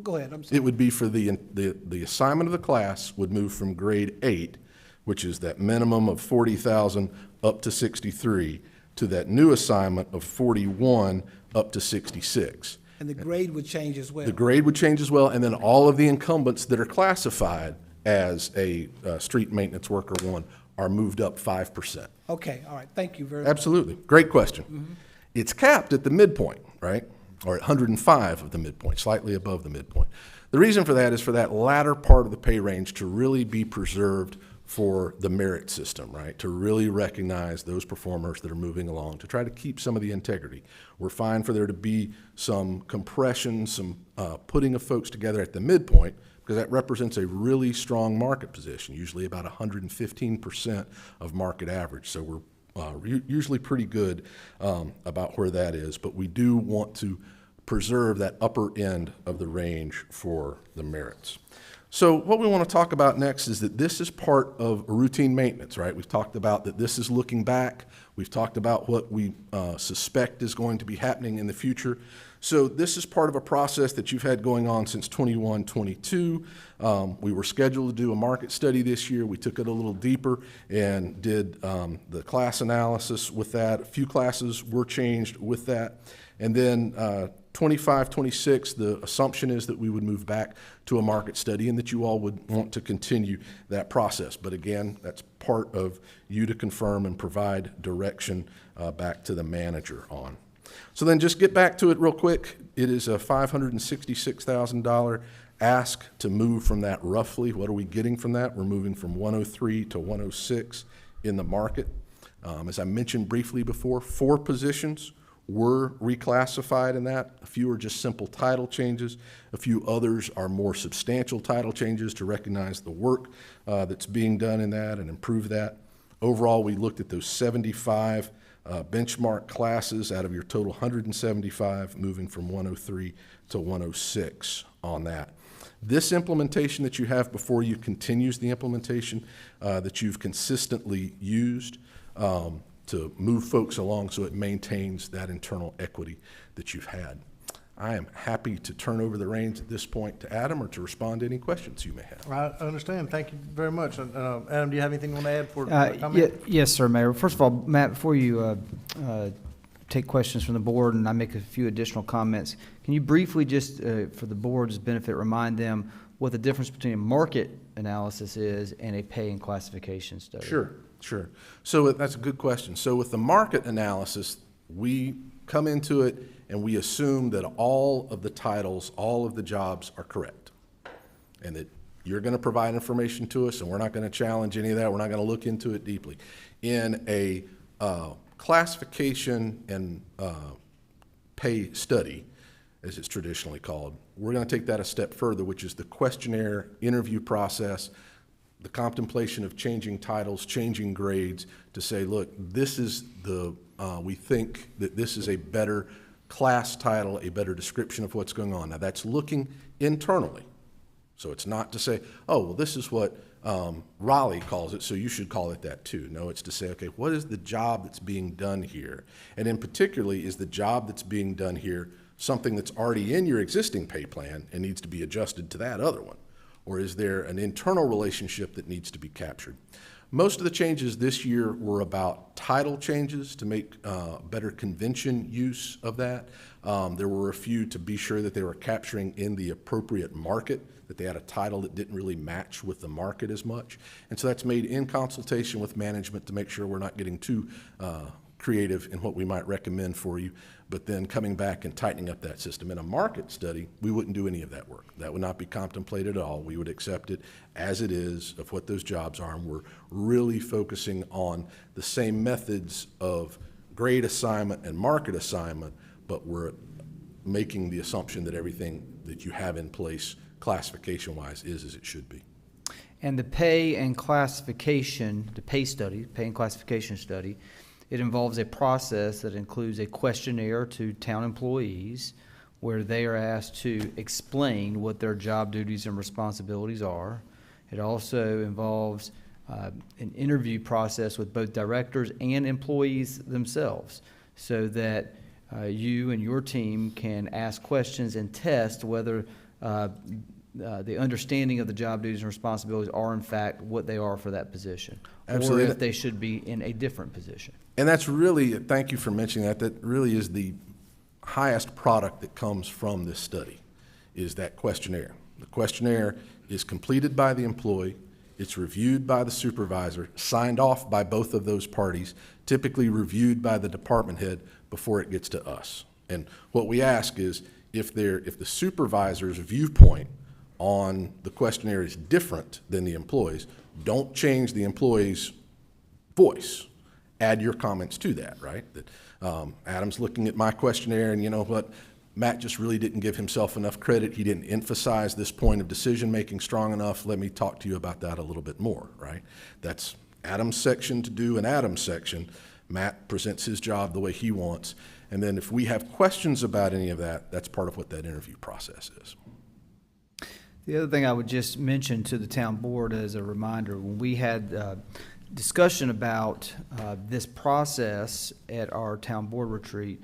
Go ahead, I'm sorry. It would be for the assignment of the class would move from grade 8, which is that minimum of 40,000 up to 63, to that new assignment of 41 up to 66. And the grade would change as well? The grade would change as well, and then all of the incumbents that are classified as a street maintenance worker 1 are moved up 5%. Okay, all right, thank you very much. Absolutely, great question. It's capped at the midpoint, right? Or at 105 of the midpoint, slightly above the midpoint. The reason for that is for that latter part of the pay range to really be preserved for the merit system, right? To really recognize those performers that are moving along, to try to keep some of the integrity. We're fine for there to be some compression, some putting of folks together at the midpoint, because that represents a really strong market position, usually about 115% of market average. So we're usually pretty good about where that is, but we do want to preserve that upper end of the range for the merits. So what we want to talk about next is that this is part of routine maintenance, right? We've talked about that this is looking back. We've talked about what we suspect is going to be happening in the future. So this is part of a process that you've had going on since 21-22. We were scheduled to do a market study this year. We took it a little deeper and did the class analysis with that. A few classes were changed with that. And then 25-26, the assumption is that we would move back to a market study and that you all would want to continue that process. But again, that's part of you to confirm and provide direction back to the manager on. So then just get back to it real quick. It is a $566,000 ask to move from that roughly. What are we getting from that? We're moving from 103 to 106 in the market. As I mentioned briefly before, 4 positions were reclassified in that. A few are just simple title changes. A few others are more substantial title changes to recognize the work that's being done in that and improve that. Overall, we looked at those 75 benchmark classes out of your total 175, moving from 103 to 106 on that. This implementation that you have before you continues the implementation that you've consistently used to move folks along so it maintains that internal equity that you've had. I am happy to turn over the reins at this point to Adam or to respond to any questions you may have. I understand. Thank you very much. Adam, do you have anything you want to add for comment? Yes, sir, Mayor. First of all, Matt, before you take questions from the board and I make a few additional comments, can you briefly just, for the board's benefit, remind them what the difference between a market analysis is and a pay and classification study? Sure. So that's a good question. So with the market analysis, we come into it and we assume that all of the titles, all of the jobs are correct, and that you're going to provide information to us, and we're not going to challenge any of that. We're not going to look into it deeply. In a classification and pay study, as it's traditionally called, we're going to take that a step further, which is the questionnaire interview process, the contemplation of changing titles, changing grades, to say, look, this is the, we think that this is a better class title, a better description of what's going on. Now, that's looking internally. So it's not to say, oh, well, this is what Raleigh calls it, so you should call it that too. No, it's to say, okay, what is the job that's being done here? And in particularly, is the job that's being done here something that's already in your existing pay plan and needs to be adjusted to that other one? Or is there an internal relationship that needs to be captured? Most of the changes this year were about title changes to make better convention use of that. There were a few to be sure that they were capturing in the appropriate market, that they had a title that didn't really match with the market as much. And so that's made in consultation with management to make sure we're not getting too creative in what we might recommend for you, but then coming back and tightening up that system. In a market study, we wouldn't do any of that work. That would not be contemplated at all. We would accept it as it is of what those jobs are, and we're really focusing on the same methods of grade assignment and market assignment, but we're making the assumption that everything that you have in place classification-wise is as it should be. And the pay and classification, the pay study, pay and classification study, it involves a process that includes a questionnaire to town employees where they are asked to explain what their job duties and responsibilities are. It also involves an interview process with both directors and employees themselves so that you and your team can ask questions and test whether the understanding of the job duties and responsibilities are in fact what they are for that position. Absolutely. Or if they should be in a different position. And that's really, thank you for mentioning that, that really is the highest product that comes from this study, is that questionnaire. The questionnaire is completed by the employee, it's reviewed by the supervisor, signed off by both of those parties, typically reviewed by the department head before it gets to us. And what we ask is, if the supervisor's viewpoint on the questionnaire is different than the employee's, don't change the employee's voice. Add your comments to that, right? That Adam's looking at my questionnaire, and you know what? Matt just really didn't give himself enough credit. He didn't emphasize this point of decision-making strong enough. Let me talk to you about that a little bit more, right? That's Adam's section to do an Adam's section. Matt presents his job the way he wants. And then if we have questions about any of that, that's part of what that interview process is. The other thing I would just mention to the town board as a reminder, when we had discussion about this process at our town board retreat,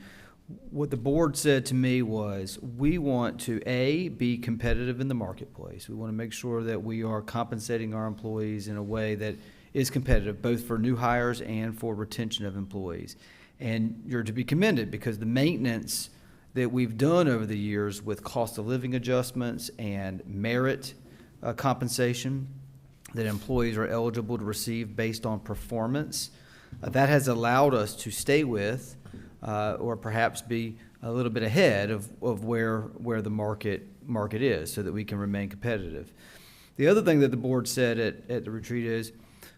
what the board said to me was, we want to, A, be competitive in the marketplace. We want to make sure that we are compensating our employees in a way that is competitive, both for new hires and for retention of employees. And you're to be commended because the maintenance that we've done over the years with cost of living adjustments and merit compensation that employees are eligible to receive based on performance, that has allowed us to stay with or perhaps be a little bit ahead of where the market is so that we can remain competitive. The other thing that the board said at the retreat is,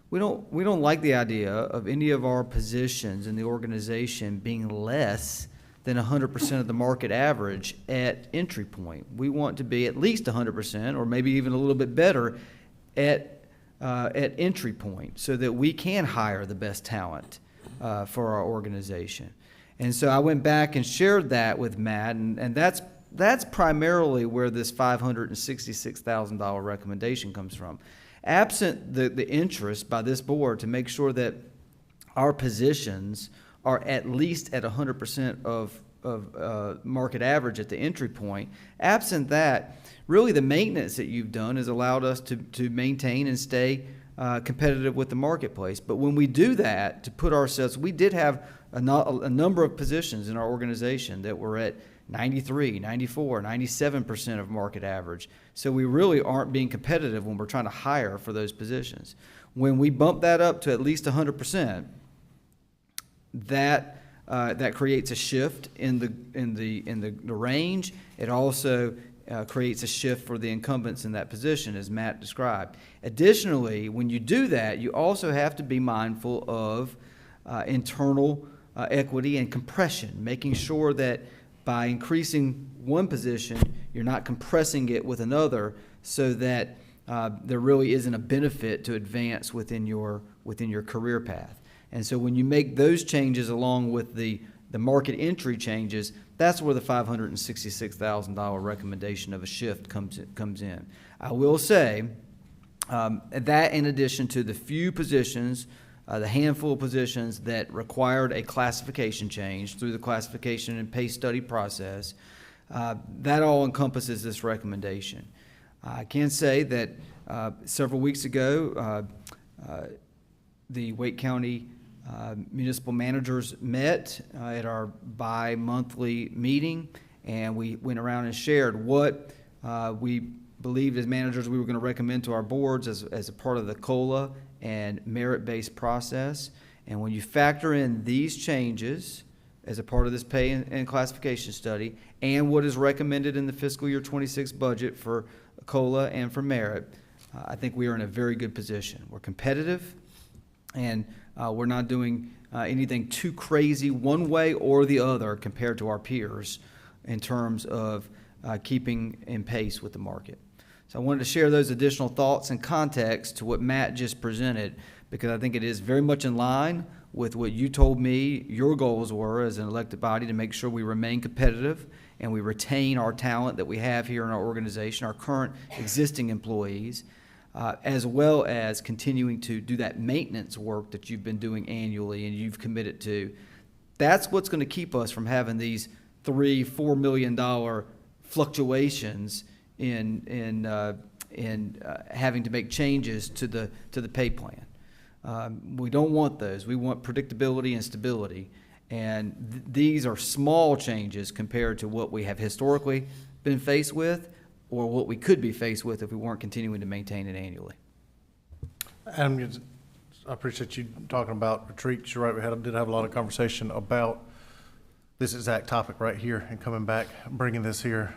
we don't like the idea of any of our positions in the organization being less than 100% of the market average at entry point. We want to be at least 100% or maybe even a little bit better at entry point so that we can hire the best talent for our organization. And so I went back and shared that with Matt, and that's primarily where this $566,000 recommendation comes from. Absent the interest by this board to make sure that our positions are at least at 100% of market average at the entry point, absent that, really the maintenance that you've done has allowed us to maintain and stay competitive with the marketplace. But when we do that, to put ourselves, we did have a number of positions in our organization that were at 93, 94, 97% of market average. So we really aren't being competitive when we're trying to hire for those positions. When we bump that up to at least 100%, that creates a shift in the range. It also creates a shift for the incumbents in that position, as Matt described. Additionally, when you do that, you also have to be mindful of internal equity and compression, making sure that by increasing one position, you're not compressing it with another, so that there really isn't a benefit to advance within your career path. And so when you make those changes along with the market entry changes, that's where the $566,000 recommendation of a shift comes in. I will say that in addition to the few positions, the handful of positions that required a classification change through the classification and pay study process, that all encompasses this recommendation. I can say that several weeks ago, the Wake County municipal managers met at our bi-monthly meeting, and we went around and shared what we believed as managers we were going to recommend to our boards as a part of the COLA and merit-based process. And when you factor in these changes as a part of this pay and classification study and what is recommended in the fiscal year 26 budget for COLA and for merit, I think we are in a very good position. We're competitive, and we're not doing anything too crazy one way or the other compared to our peers in terms of keeping in pace with the market. So I wanted to share those additional thoughts and context to what Matt just presented, because I think it is very much in line with what you told me your goals were as an elected body, to make sure we remain competitive and we retain our talent that we have here in our organization, our current existing employees, as well as continuing to do that maintenance work that you've been doing annually and you've committed to. That's what's going to keep us from having these $3-4 million fluctuations in having to make changes to the pay plan. We don't want those. We want predictability and stability. And these are small changes compared to what we have historically been faced with, or what we could be faced with if we weren't continuing to maintain it annually. Adam, I appreciate you talking about retreats. You're right, we did have a lot of conversation about this exact topic right here, and coming back, bringing this here.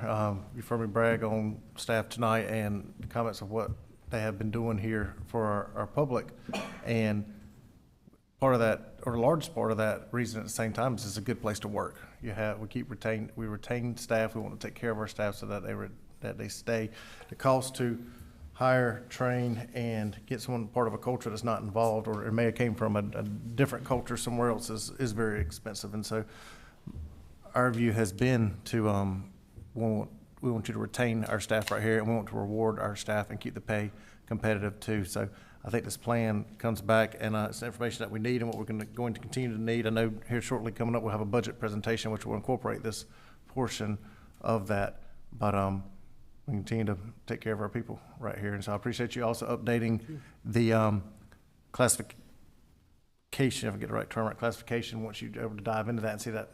You've heard me brag on staff tonight and the comments of what they have been doing here for our public. And part of that, or the largest part of that reason at the same time, is it's a good place to work. We retain staff. We want to take care of our staff so that they stay. The cost to hire, train, and get someone part of a culture that's not involved, or it may have came from a different culture somewhere else, is very expensive. And so our view has been to, we want you to retain our staff right here, and we want to reward our staff and keep the pay competitive too. So I think this plan comes back, and it's the information that we need and what we're going to continue to need. I know here shortly coming up, we'll have a budget presentation which will incorporate this portion of that. But we continue to take care of our people right here. And so I appreciate you also updating the classification, if I get the right term, right, classification, once you're able to dive into that and see that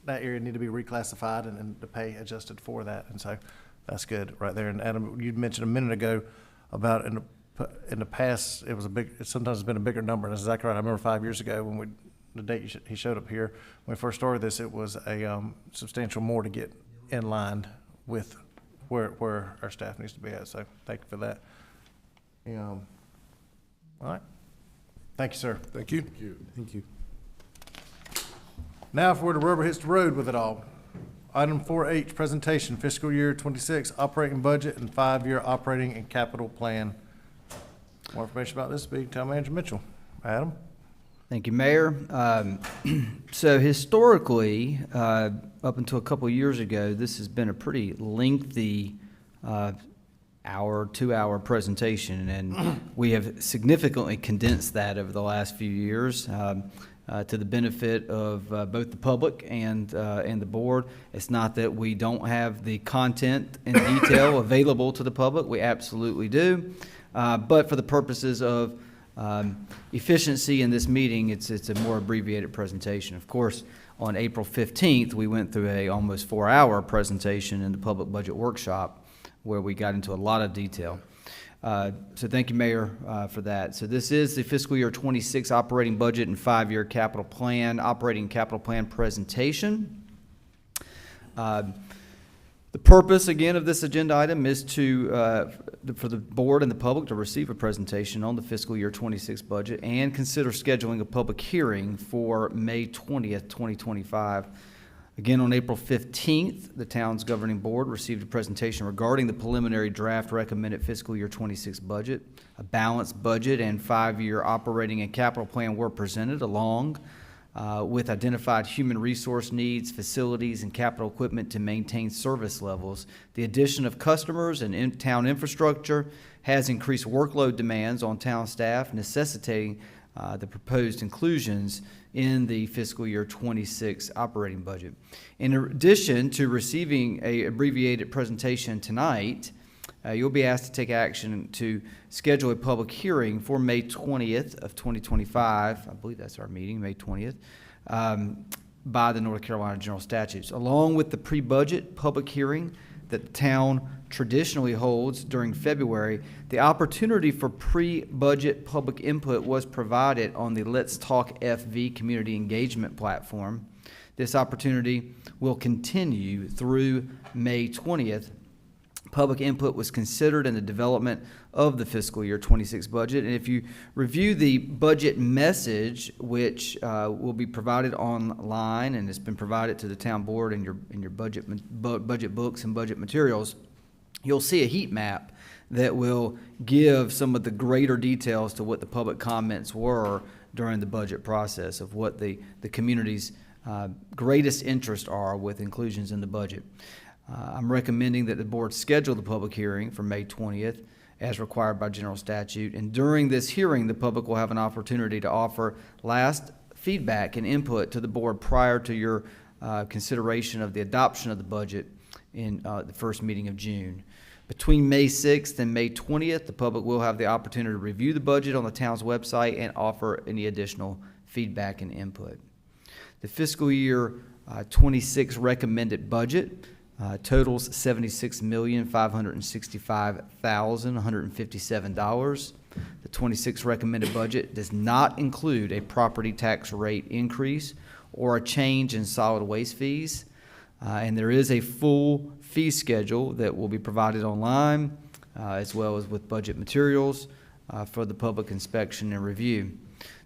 area need to be reclassified and the pay adjusted for that. And so that's good right there. And Adam, you mentioned a minute ago about in the past, it sometimes has been a bigger number. And that's exactly right. I remember 5 years ago when the date he showed up here, when we first started this, it was a substantial more to get in line with where our staff needs to be at. So thank you for that. All right. Thank you, sir. Thank you. Thank you. Now for where the rubber hits the road with it all. Item 4H, presentation, fiscal year 26 operating budget and 5-year operating and capital plan. More information about this will be Town Manager Mitchell. Adam? Thank you, Mayor. So historically, up until a couple years ago, this has been a pretty lengthy hour, 2-hour presentation, and we have significantly condensed that over the last few years to the benefit of both the public and the board. It's not that we don't have the content in detail available to the public. We absolutely do. But for the purposes of efficiency in this meeting, it's a more abbreviated presentation. Of course, on April 15th, we went through a almost 4-hour presentation in the public budget workshop where we got into a lot of detail. So thank you, Mayor, for that. So this is the fiscal year 26 operating budget and 5-year capital plan, operating capital plan presentation. The purpose, again, of this agenda item is for the board and the public to receive a presentation on the fiscal year 26 budget and consider scheduling a public hearing for May 20th, 2025. Again, on April 15th, the town's governing board received a presentation regarding the preliminary draft recommended fiscal year 26 budget. A balanced budget and 5-year operating and capital plan were presented along with identified human resource needs, facilities, and capital equipment to maintain service levels. The addition of customers and in-town infrastructure has increased workload demands on town staff, necessitating the proposed inclusions in the fiscal year 26 operating budget. In addition to receiving an abbreviated presentation tonight, you'll be asked to take action to schedule a public hearing for May 20th of 2025. I believe that's our meeting, May 20th, by the North Carolina General Statutes, along with the pre-budget public hearing that the town traditionally holds during February. The opportunity for pre-budget public input was provided on the Let's Talk FV community engagement platform. This opportunity will continue through May 20th. Public input was considered in the development of the fiscal year 26 budget. And if you review the budget message, which will be provided online and has been provided to the town board in your budget books and budget materials, you'll see a heat map that will give some of the greater details to what the public comments were during the budget process of what the community's greatest interests are with inclusions in the budget. I'm recommending that the board schedule the public hearing for May 20th as required by general statute. And during this hearing, the public will have an opportunity to offer last feedback and input to the board prior to your consideration of the adoption of the budget in the first meeting of June. Between May 6th and May 20th, the public will have the opportunity to review the budget on the town's website and offer any additional feedback and input. The fiscal year 26 recommended budget totals $76,565,157. The 26 recommended budget does not include a property tax rate increase or a change in solid waste fees. And there is a full fee schedule that will be provided online as well as with budget materials for the public inspection and review.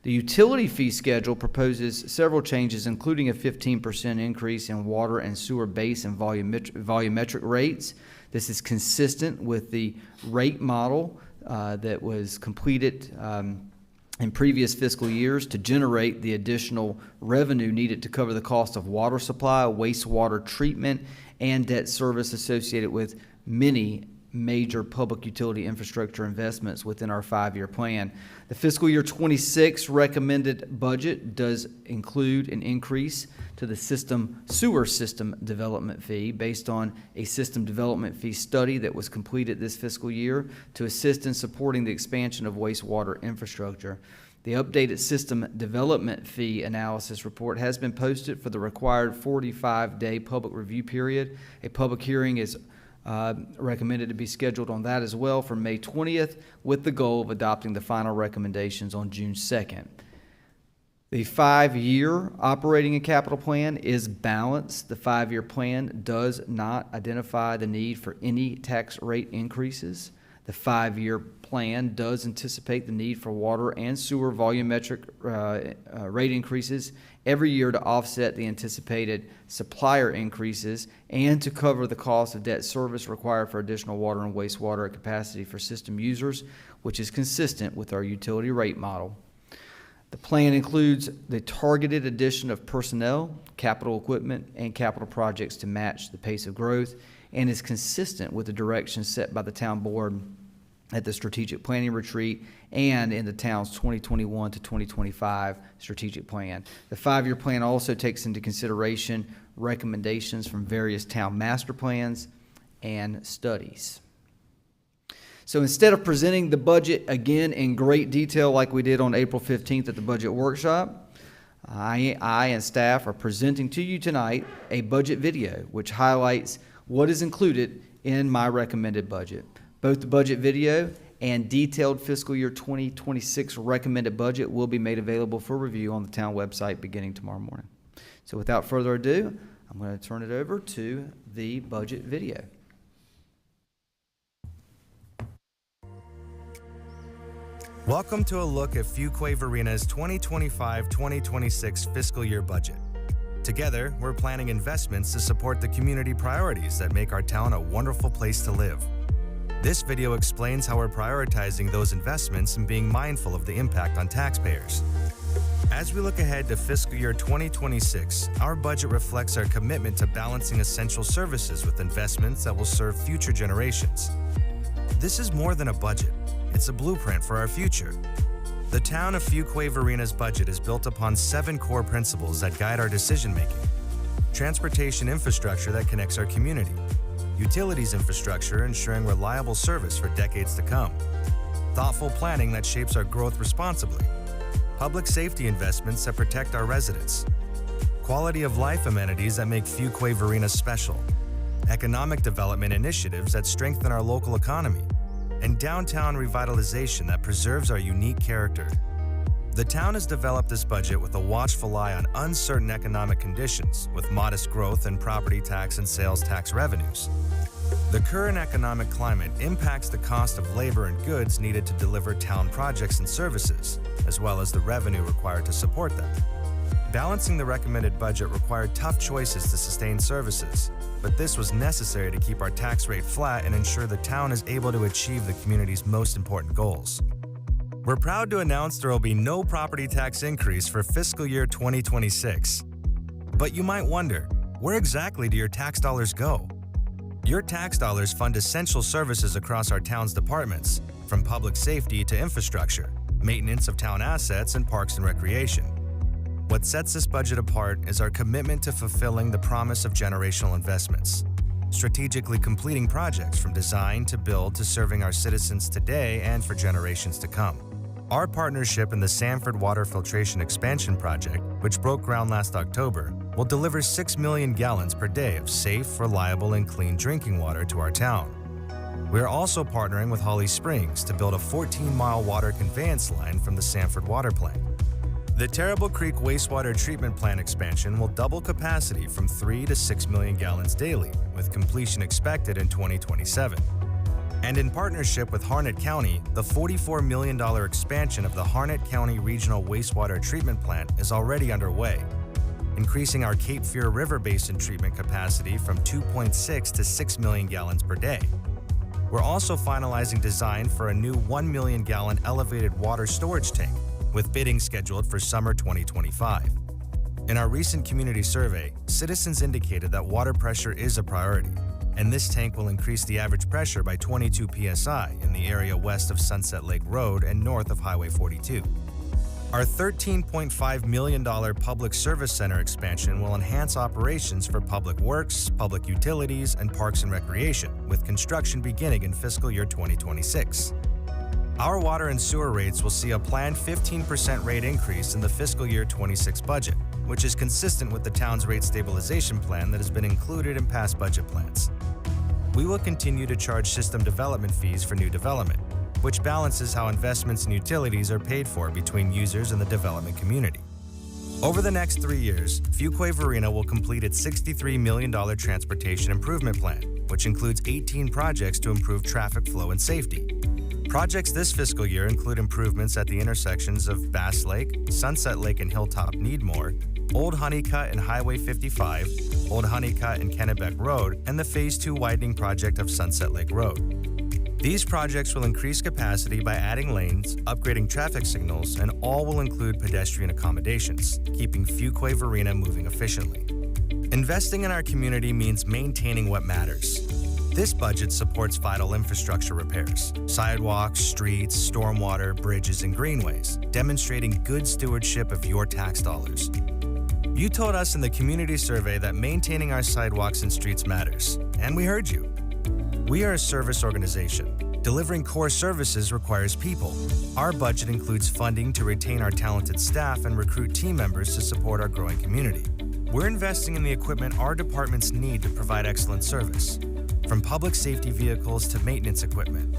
The utility fee schedule proposes several changes, including a 15% increase in water and sewer base and volumetric rates. This is consistent with the rate model that was completed in previous fiscal years to generate the additional revenue needed to cover the cost of water supply, wastewater treatment, and debt service associated with many major public utility infrastructure investments within our 5-year plan. The fiscal year 26 recommended budget does include an increase to the sewer system development fee based on a system development fee study that was completed this fiscal year to assist in supporting the expansion of wastewater infrastructure. The updated system development fee analysis report has been posted for the required 45-day public review period. A public hearing is recommended to be scheduled on that as well for May 20th with the goal of adopting the final recommendations on June 2nd. The 5-year operating and capital plan is balanced. The 5-year plan does not identify the need for any tax rate increases. The 5-year plan does anticipate the need for water and sewer volumetric rate increases every year to offset the anticipated supplier increases and to cover the cost of debt service required for additional water and wastewater capacity for system users, which is consistent with our utility rate model. The plan includes the targeted addition of personnel, capital equipment, and capital projects to match the pace of growth and is consistent with the direction set by the town board at the strategic planning retreat and in the town's 2021 to 2025 strategic plan. The 5-year plan also takes into consideration recommendations from various town master plans and studies. So instead of presenting the budget again in great detail like we did on April 15th at the budget workshop, I and staff are presenting to you tonight a budget video which highlights what is included in my recommended budget. Both the budget video and detailed fiscal year 2026 recommended budget will be made available for review on the town website beginning tomorrow morning. So without further ado, I'm going to turn it over to the budget video. Welcome to a look at Fuquay-Varina's 2025-2026 fiscal year budget. Together, we're planning investments to support the community priorities that make our town a wonderful place to live. This video explains how we're prioritizing those investments and being mindful of the impact on taxpayers. As we look ahead to fiscal year 2026, our budget reflects our commitment to balancing essential services with investments that will serve future generations. This is more than a budget. It's a blueprint for our future. The town of Fuquay-Varina's budget is built upon 7 core principles that guide our decision-making. Transportation infrastructure that connects our community. Utilities infrastructure ensuring reliable service for decades to come. Thoughtful planning that shapes our growth responsibly. Public safety investments that protect our residents. Quality of life amenities that make Fuquay-Varina special. Economic development initiatives that strengthen our local economy. And downtown revitalization that preserves our unique character. The town has developed this budget with a watchful eye on uncertain economic conditions, with modest growth in property tax and sales tax revenues. The current economic climate impacts the cost of labor and goods needed to deliver town projects and services, as well as the revenue required to support them. Balancing the recommended budget required tough choices to sustain services, but this was necessary to keep our tax rate flat and ensure the town is able to achieve the community's most important goals. We're proud to announce there will be no property tax increase for fiscal year 2026. But you might wonder, where exactly do your tax dollars go? Your tax dollars fund essential services across our town's departments, from public safety to infrastructure, maintenance of town assets, and parks and recreation. What sets this budget apart is our commitment to fulfilling the promise of generational investments, strategically completing projects from design to build to serving our citizens today and for generations to come. Our partnership in the Sanford Water Filtration Expansion Project, which broke ground last October, will deliver 6 million gallons per day of safe, reliable, and clean drinking water to our town. We are also partnering with Holly Springs to build a 14-mile water conveyance line from the Sanford Water Plant. The Terrible Creek Wastewater Treatment Plant expansion will double capacity from 3 to 6 million gallons daily, with completion expected in 2027. And in partnership with Harnett County, the $44 million expansion of the Harnett County Regional Wastewater Treatment Plant is already underway, increasing our Cape Fear River Basin treatment capacity from 2.6 to 6 million gallons per day. We're also finalizing design for a new 1 million gallon elevated water storage tank, with bidding scheduled for summer 2025. In our recent community survey, citizens indicated that water pressure is a priority, and this tank will increase the average pressure by 22 psi in the area west of Sunset Lake Road and north of Highway 42. Our $13.5 million Public Service Center expansion will enhance operations for public works, public utilities, and parks and recreation, with construction beginning in fiscal year 2026. Our water and sewer rates will see a planned 15% rate increase in the fiscal year 26 budget, which is consistent with the town's rate stabilization plan that has been included in past budget plans. We will continue to charge system development fees for new development, which balances how investments in utilities are paid for between users and the development community. Over the next 3 years, Fuquay-Varina will complete its $63 million transportation improvement plan, which includes 18 projects to improve traffic flow and safety. Projects this fiscal year include improvements at the intersections of Bass Lake, Sunset Lake and Hilltop Needmore, Old Honeycutt and Highway 55, Old Honeycutt and Kennebec Road, and the Phase 2 widening project of Sunset Lake Road. These projects will increase capacity by adding lanes, upgrading traffic signals, and all will include pedestrian accommodations, keeping Fuquay-Varina moving efficiently. Investing in our community means maintaining what matters. This budget supports vital infrastructure repairs, sidewalks, streets, stormwater, bridges, and greenways, demonstrating good stewardship of your tax dollars. You told us in the community survey that maintaining our sidewalks and streets matters, and we heard you. We are a service organization. Delivering core services requires people. Our budget includes funding to retain our talented staff and recruit team members to support our growing community. We're investing in the equipment our departments need to provide excellent service, from public safety vehicles to maintenance equipment.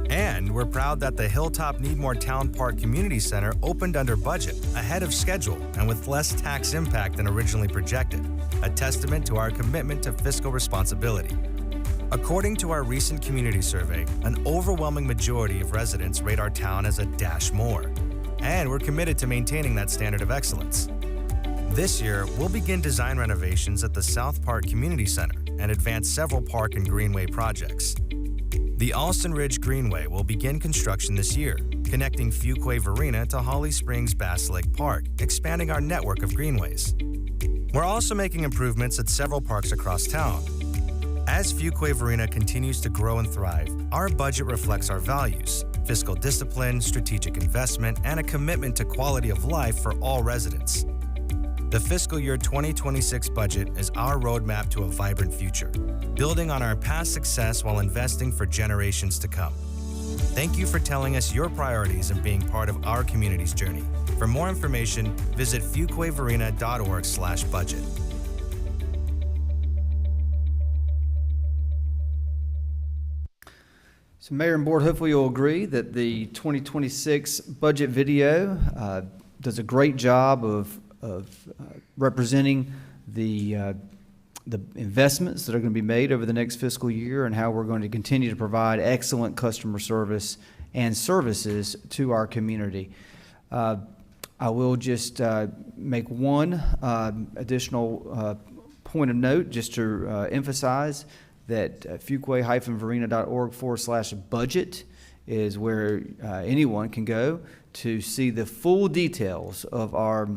And we're proud that the Hilltop Needmore Town Park Community Center opened under budget, ahead of schedule, and with less tax impact than originally projected, a testament to our commitment to fiscal responsibility. According to our recent community survey, an overwhelming majority of residents rate our town as a dash more, and we're committed to maintaining that standard of excellence. This year, we'll begin design renovations at the South Park Community Center and advance several park and greenway projects. The Alston Ridge Greenway will begin construction this year, connecting Fuquay-Varina to Holly Springs Bass Lake Park, expanding our network of greenways. We're also making improvements at several parks across town. As Fuquay-Varina continues to grow and thrive, our budget reflects our values: fiscal discipline, strategic investment, and a commitment to quality of life for all residents. The fiscal year 2026 budget is our roadmap to a vibrant future, building on our past success while investing for generations to come. Thank you for telling us your priorities and being part of our community's journey. For more information, visit fuquayvarina.org/budget. So Mayor and Board, hopefully you'll agree that the 2026 budget video does a great job of representing the investments that are going to be made over the next fiscal year and how we're going to continue to provide excellent customer service and services to our community. I will just make one additional point of note just to emphasize that fuquay-varina.org/budget is where anyone can go to see the full details of our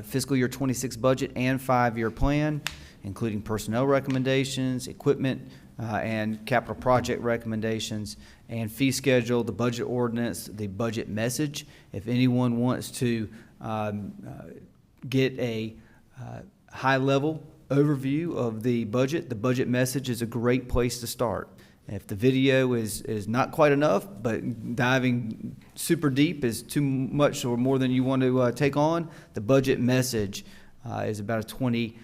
fiscal year 26 budget and 5-year plan, including personnel recommendations, equipment and capital project recommendations, and fee schedule, the budget ordinance, the budget message. If anyone wants to get a high-level overview of the budget message is a great place to start. If the video is not quite enough, but diving super deep is too much or more than you want to take on, the budget message is about a 22,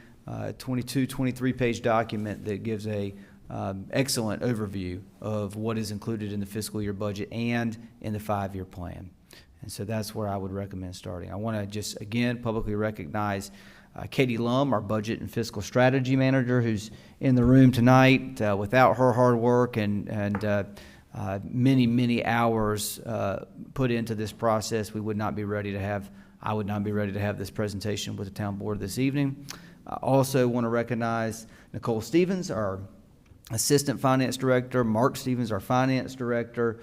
23-page document that gives a excellent overview of what is included in the fiscal year budget and in the 5-year plan. And so that's where I would recommend starting. I want to just, again, publicly recognize Katie Lum, our Budget and Fiscal Strategy Manager, who's in the room tonight. Without her hard work and many hours put into this process, I would not be ready to have this presentation with the town board this evening. I also want to recognize Nicole Stevens, our Assistant Finance Director, Mark Stevens, our Finance Director,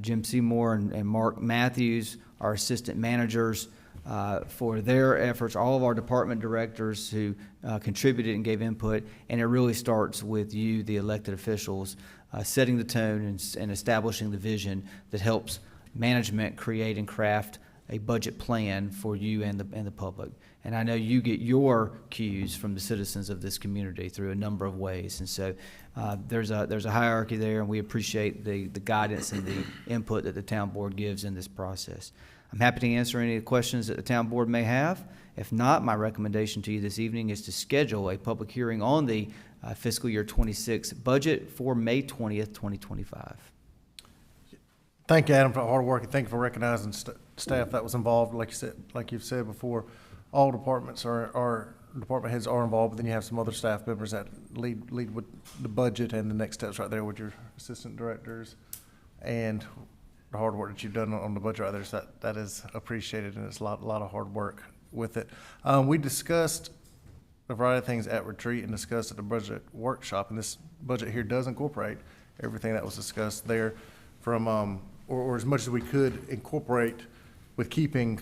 Jim Seymour and Mark Matthews, our Assistant Managers, for their efforts, all of our department directors who contributed and gave input, and it really starts with you, the elected officials, setting the tone and establishing the vision that helps management create and craft a budget plan for you and the public. And I know you get your cues from the citizens of this community through a number of ways, and so there's a hierarchy there, and we appreciate the guidance and the input that the town board gives in this process. I'm happy to answer any questions that the town board may have. If not, my recommendation to you this evening is to schedule a public hearing on the fiscal year 26 budget for May 20th, 2025. Thank you, Adam, for the hard work, and thank you for recognizing staff that was involved. Like you've said before, all departments department heads are involved, but then you have some other staff members that lead with the budget and the next steps right there with your assistant directors, and the hard work that you've done on the budget right there. So that is appreciated, and it's a lot of hard work with it. We discussed a variety of things at retreat and discussed at the budget workshop, and this budget here does incorporate everything that was discussed there from, or as much as we could incorporate with keeping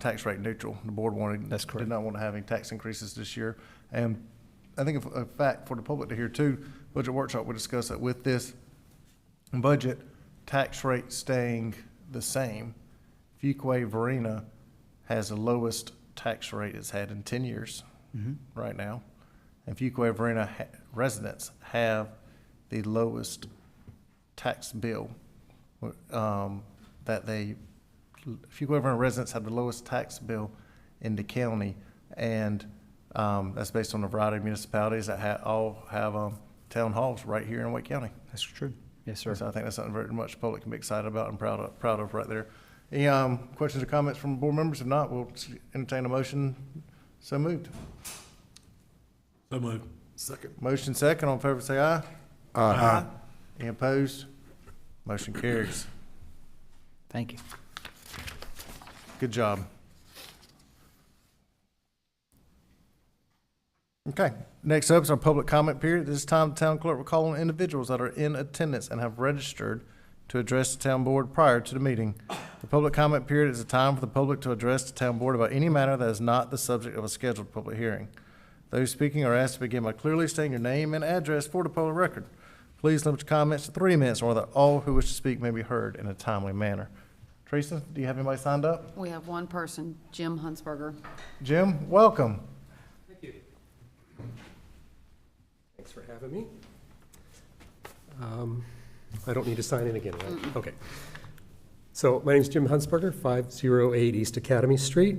tax rate neutral. The board did not want to have any tax increases this year. And I think a fact for the public to hear too, budget workshop, we discussed that with this budget, tax rate staying the same, Fuquay-Varina has the lowest tax rate it's had in 10 years right now. And Fuquay-Varina residents have the lowest tax bill Fuquay-Varina residents have the lowest tax bill in the county, and that's based on a variety of municipalities that all have town halls right here in Wake County. That's true. Yes, sir. So I think that's something very much the public can be excited about and proud of right there. Any questions or comments from board members? If not, we'll entertain a motion. So moved. So moved. Second. Motion second. All in favor say aye. Aye. Any opposed? Motion carries. Thank you. Good job. Okay, next up is our public comment period. This time, the town clerk will call on individuals that are in attendance and have registered to address the town board prior to the meeting. The public comment period is a time for the public to address the town board about any matter that is not the subject of a scheduled public hearing. Those speaking are asked to begin by clearly stating your name and address for the public record. Please limit your comments to 3 minutes in order that all who wish to speak may be heard in a timely manner. Teresa, do you have anybody signed up? We have one person, Jim Hunsberger. Jim, welcome. Thank you. Thanks for having me. I don't need to sign in again, right? Okay. So my name is Jim Hunsberger, 508 East Academy Street,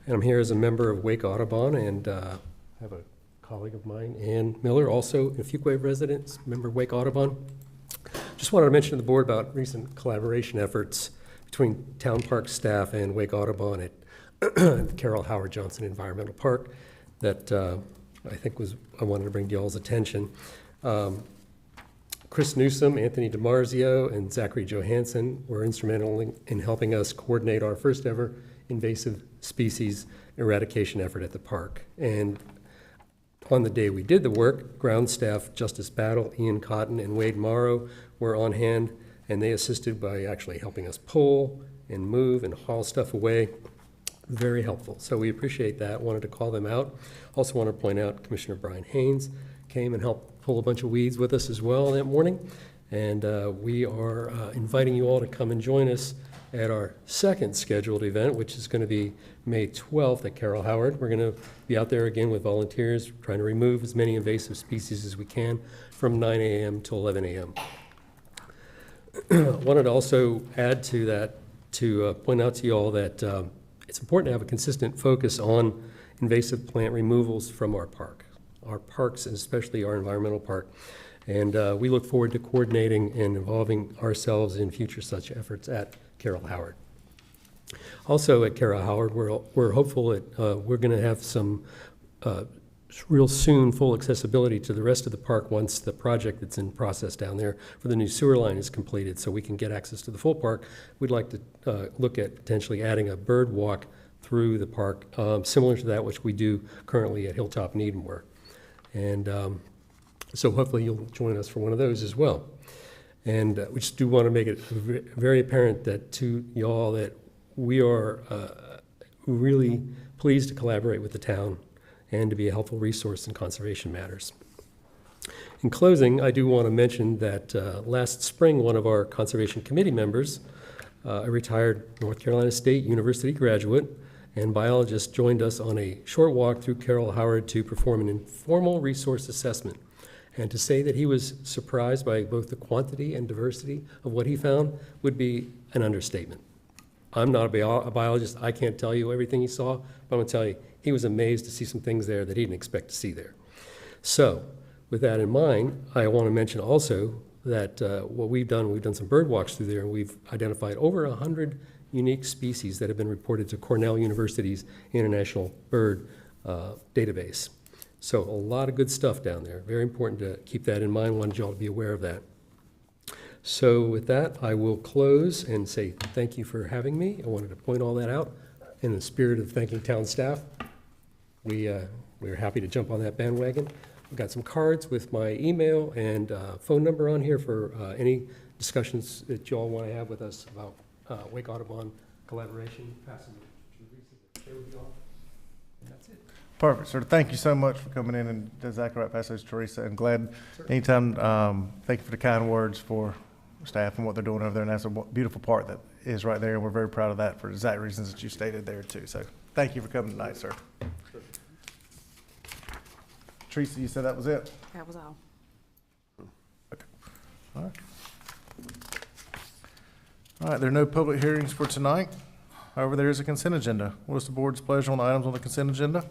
and I'm here as a member of Wake Audubon, and I have a colleague of mine, Ann Miller, also a Fuquay resident, member of Wake Audubon. Just wanted to mention to the board about recent collaboration efforts between town park staff and Wake Audubon at Carol Howard Johnson Environmental Park that I think I wanted to bring to y'all's attention. Chris Newsom, Anthony DiMarzio, and Zachary Johansson were instrumental in helping us coordinate our first ever invasive species eradication effort at the park. And on the day we did the work, ground staff Justice Battle, Ian Cotton, and Wade Morrow were on hand, and they assisted by actually helping us pull and move and haul stuff away. Very helpful. So we appreciate that. Wanted to call them out. Also want to point out Commissioner Brian Haynes came and helped pull a bunch of weeds with us as well that morning. And we are inviting you all to come and join us at our second scheduled event, which is going to be May 12th at Carol Howard. We're going to be out there again with volunteers, trying to remove as many invasive species as we can from 9 a.m. to 11 a.m. Wanted to also add to that to point out to you all that it's important to have a consistent focus on invasive plant removals from our parks, and especially our environmental park. And we look forward to coordinating and involving ourselves in future such efforts at Carol Howard. Also at Carol Howard, we're hopeful that we're going to have some real soon full accessibility to the rest of the park once the project that's in process down there for the new sewer line is completed, so we can get access to the full park. We'd like to look at potentially adding a bird walk through the park, similar to that which we do currently at Hilltop Needhamwork. And so hopefully you'll join us for one of those as well. And we just do want to make it very apparent that to y'all that we are really pleased to collaborate with the town and to be a helpful resource in conservation matters. In closing, I do want to mention that last spring, one of our Conservation Committee members, a retired North Carolina State University graduate and biologist, joined us on a short walk through Carol Howard to perform an informal resource assessment. And to say that he was surprised by both the quantity and diversity of what he found would be an understatement. I'm not a biologist. I can't tell you everything he saw, but I'm going to tell you, he was amazed to see some things there that he didn't expect to see there. So with that in mind, I want to mention also that what we've done some bird walks through there, and we've identified over 100 unique species that have been reported to Cornell University's International Bird Database. So a lot of good stuff down there. Very important to keep that in mind. Wanted you all to be aware of that. So with that, I will close and say thank you for having me. I wanted to point all that out in the spirit of thanking town staff. We're happy to jump on that bandwagon. I've got some cards with my email and phone number on here for any discussions that you all want to have with us about Wake Audubon collaboration. Pass them to Teresa. There we go. And that's it. Perfect, sir. Thank you so much for coming in, and exactly right, pass those to Teresa. And glad anytime, thank you for the kind words for staff and what they're doing over there. And that's a beautiful part that is right there. And we're very proud of that for the exact reasons that you stated there too. So thank you for coming tonight, sir. Sure. Teresa, you said that was it? That was all. Okay. All right. All right, there are no public hearings for tonight. However, there is a consent agenda. What is the board's pleasure on the items on the consent agenda?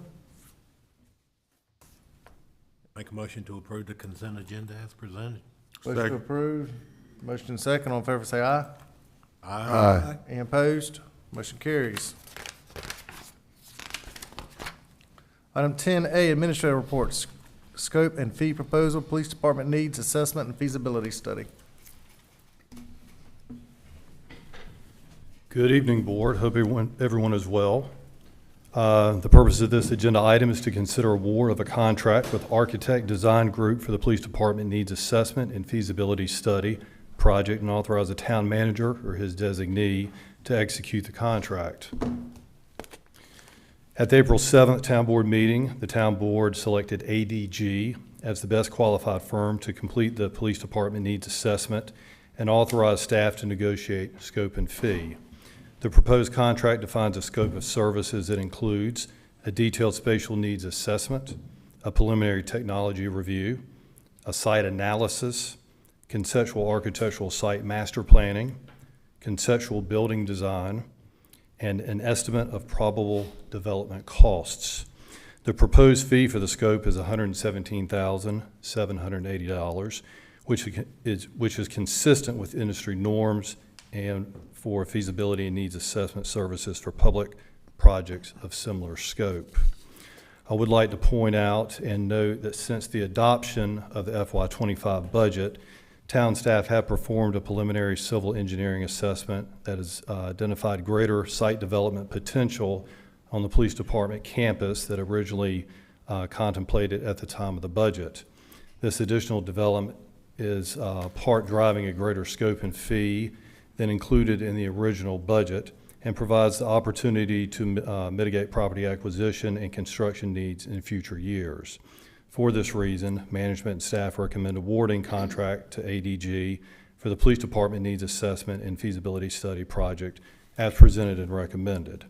Make a motion to approve the consent agenda as presented. Motion to approve. Motion second. All in favor, say aye. Aye. Any opposed? Motion carries. Item 10A, Administrative Reports. Scope and fee proposal, Police Department needs assessment and feasibility study. Good evening, Board. Hope everyone is well. The purpose of this agenda item is to consider award of a contract with Architect Design Group for the Police Department Needs Assessment and Feasibility Study project and authorize the town manager or his designee to execute the contract. At the April 7th Town Board meeting, the Town Board selected ADG as the best qualified firm to complete the Police Department Needs Assessment and authorize staff to negotiate scope and fee. The proposed contract defines a scope of services that includes a detailed spatial needs assessment, a preliminary technology review, a site analysis, conceptual architectural site master planning, conceptual building design, and an estimate of probable development costs. The proposed fee for the scope is $117,780, which is consistent with industry norms and for feasibility and needs assessment services for public projects of similar scope. I would like to point out and note that since the adoption of the FY25 budget, town staff have performed a preliminary civil engineering assessment that has identified greater site development potential on the police department campus that originally contemplated at the time of the budget. This additional development is part driving a greater scope and fee than included in the original budget and provides the opportunity to mitigate property acquisition and construction needs in future years. For this reason, management and staff recommend awarding contract to ADG for the Police Department Needs Assessment and Feasibility Study project as presented and recommended.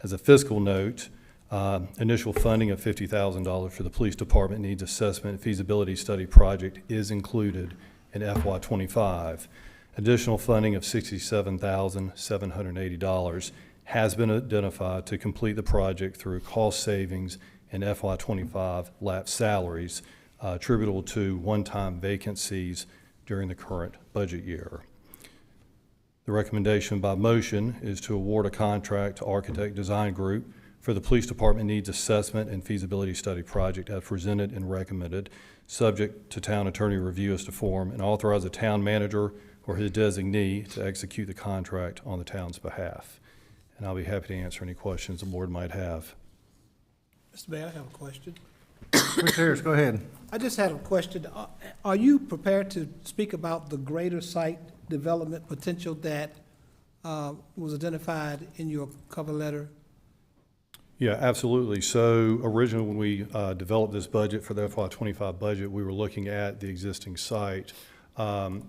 As a fiscal note, initial funding of $50,000 for the Police Department Needs Assessment and Feasibility Study project is included in FY25. Additional funding of $67,780 has been identified to complete the project through cost savings and FY25 lapsed salaries attributable to one-time vacancies during the current budget year. The recommendation by motion is to award a contract to Architect Design Group for the Police Department Needs Assessment and Feasibility Study project as presented and recommended, subject to town attorney review as to form, and authorize a town manager or his designee to execute the contract on the town's behalf. And I'll be happy to answer any questions the board might have. Mr. Mayor, I have a question. Mr. Harris, go ahead. I just had a question. Are you prepared to speak about the greater site development potential that was identified in your cover letter? Yeah, absolutely. So originally when we developed this budget for the FY25 budget, we were looking at the existing site. To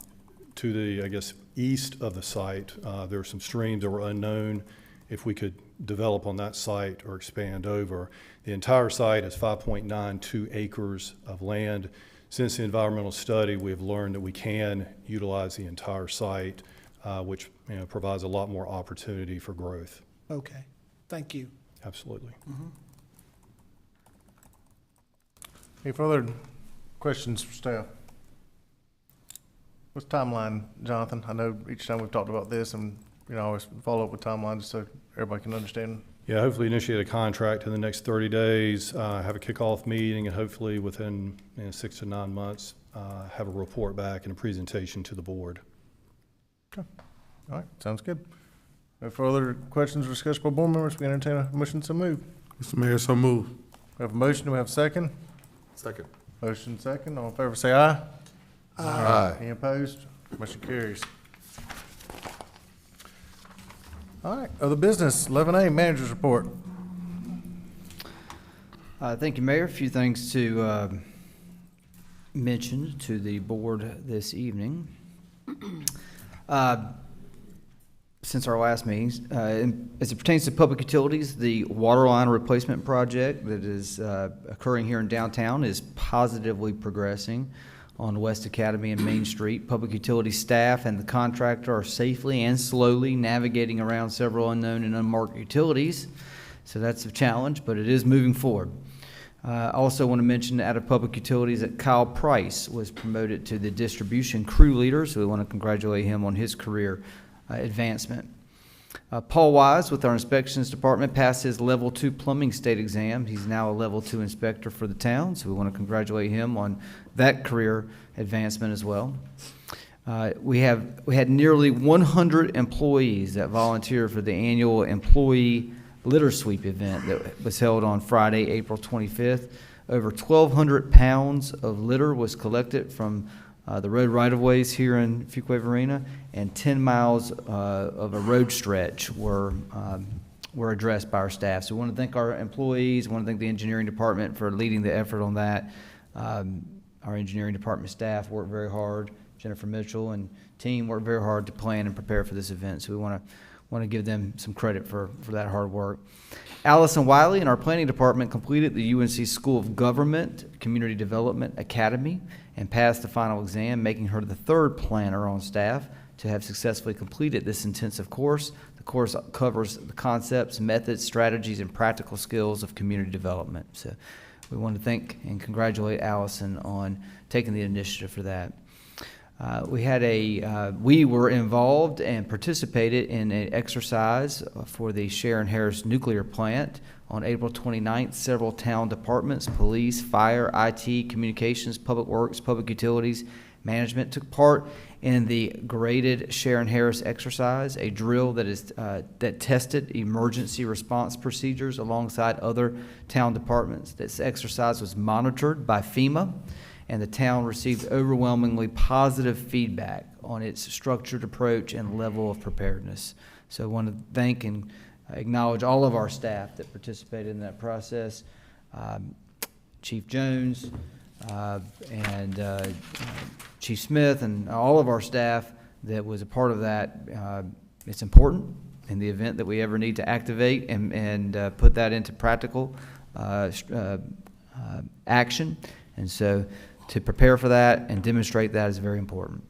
the, I guess, east of the site, there were some streams that were unknown if we could develop on that site or expand over. The entire site is 5.92 acres of land. Since the environmental study, we have learned that we can utilize the entire site, which provides a lot more opportunity for growth. Okay, thank you. Absolutely. Any further questions for staff? What's the timeline, Jonathan? I know each time we've talked about this and always follow up with timelines so everybody can understand. Yeah, hopefully initiate a contract in the next 30 days, have a kickoff meeting, and hopefully within 6 to 9 months, have a report back and a presentation to the board. Okay. All right, sounds good. No further questions or discussion by board members. We entertain a motion to move. Mr. Mayor, so move. We have a motion. Do we have a second? Second. Motion second. All in favor say aye. Aye. Any opposed? Motion carries. All right, other business, 11A, managers report. Thank you, Mayor. A few things to mention to the board this evening. Since our last meetings, as it pertains to public utilities, the water line replacement project that is occurring here in downtown is positively progressing on West Academy and Main Street. Public utility staff and the contractor are safely and slowly navigating around several unknown and unmarked utilities. So that's a challenge, but it is moving forward. I also want to mention out of public utilities that Kyle Price was promoted to the distribution crew leader, so we want to congratulate him on his career advancement. Paul Wise with our inspections department passed his level 2 plumbing state exam. He's now a level 2 inspector for the town, so we want to congratulate him on that career advancement as well. We had nearly 100 employees that volunteered for the annual employee litter sweep event that was held on Friday, April 25th. Over 1,200 pounds of litter was collected from the road right-of-ways here in Fuquay-Varina, and 10 miles of a road stretch were addressed by our staff. So we want to thank our employees, we want to thank the engineering department for leading the effort on that. Our engineering department staff worked very hard. Jennifer Mitchell and team worked very hard to plan and prepare for this event, so we want to give them some credit for that hard work. Allison Wiley in our planning department completed the UNC School of Government Community Development Academy and passed the final exam, making her the third planner on staff to have successfully completed this intensive course. The course covers the concepts, methods, strategies, and practical skills of community development. So we want to thank and congratulate Allison on taking the initiative for that. We were involved and participated in an exercise for the Sharon Harris nuclear plant on April 29th. Several town departments, police, fire, IT, communications, public works, public utilities, management took part in the graded Sharon Harris exercise, a drill that tested emergency response procedures alongside other town departments. This exercise was monitored by FEMA, and the town received overwhelmingly positive feedback on its structured approach and level of preparedness. So I want to thank and acknowledge all of our staff that participated in that process. Chief Jones and Chief Smith and all of our staff that was a part of that. It's important in the event that we ever need to activate and put that into practical action. And so to prepare for that and demonstrate that is very important.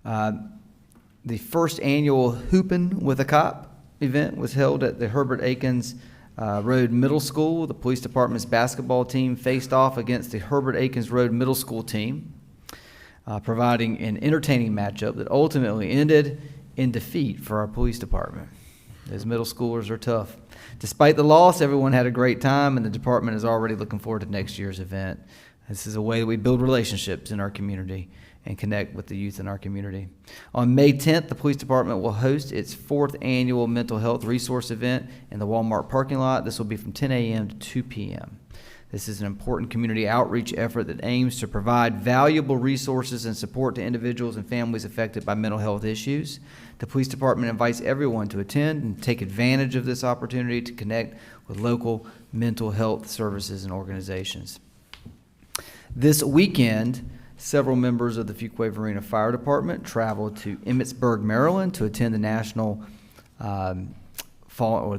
The first annual Hoopin' with a Cop event was held at the Herbert Akins Road Middle School. The police department's basketball team faced off against the Herbert Akins Road Middle School team, providing an entertaining matchup that ultimately ended in defeat for our police department. Those middle schoolers are tough. Despite the loss, everyone had a great time, and the department is already looking forward to next year's event. This is a way that we build relationships in our community and connect with the youth in our community. On May 10th, the police department will host its 4th annual mental health resource event in the Walmart parking lot. This will be from 10 a.m. to 2 p.m. This is an important community outreach effort that aims to provide valuable resources and support to individuals and families affected by mental health issues. The police department invites everyone to attend and take advantage of this opportunity to connect with local mental health services and organizations. This weekend, several members of the Fuquay-Varina Fire Department traveled to Emmitsburg, Maryland to attend the National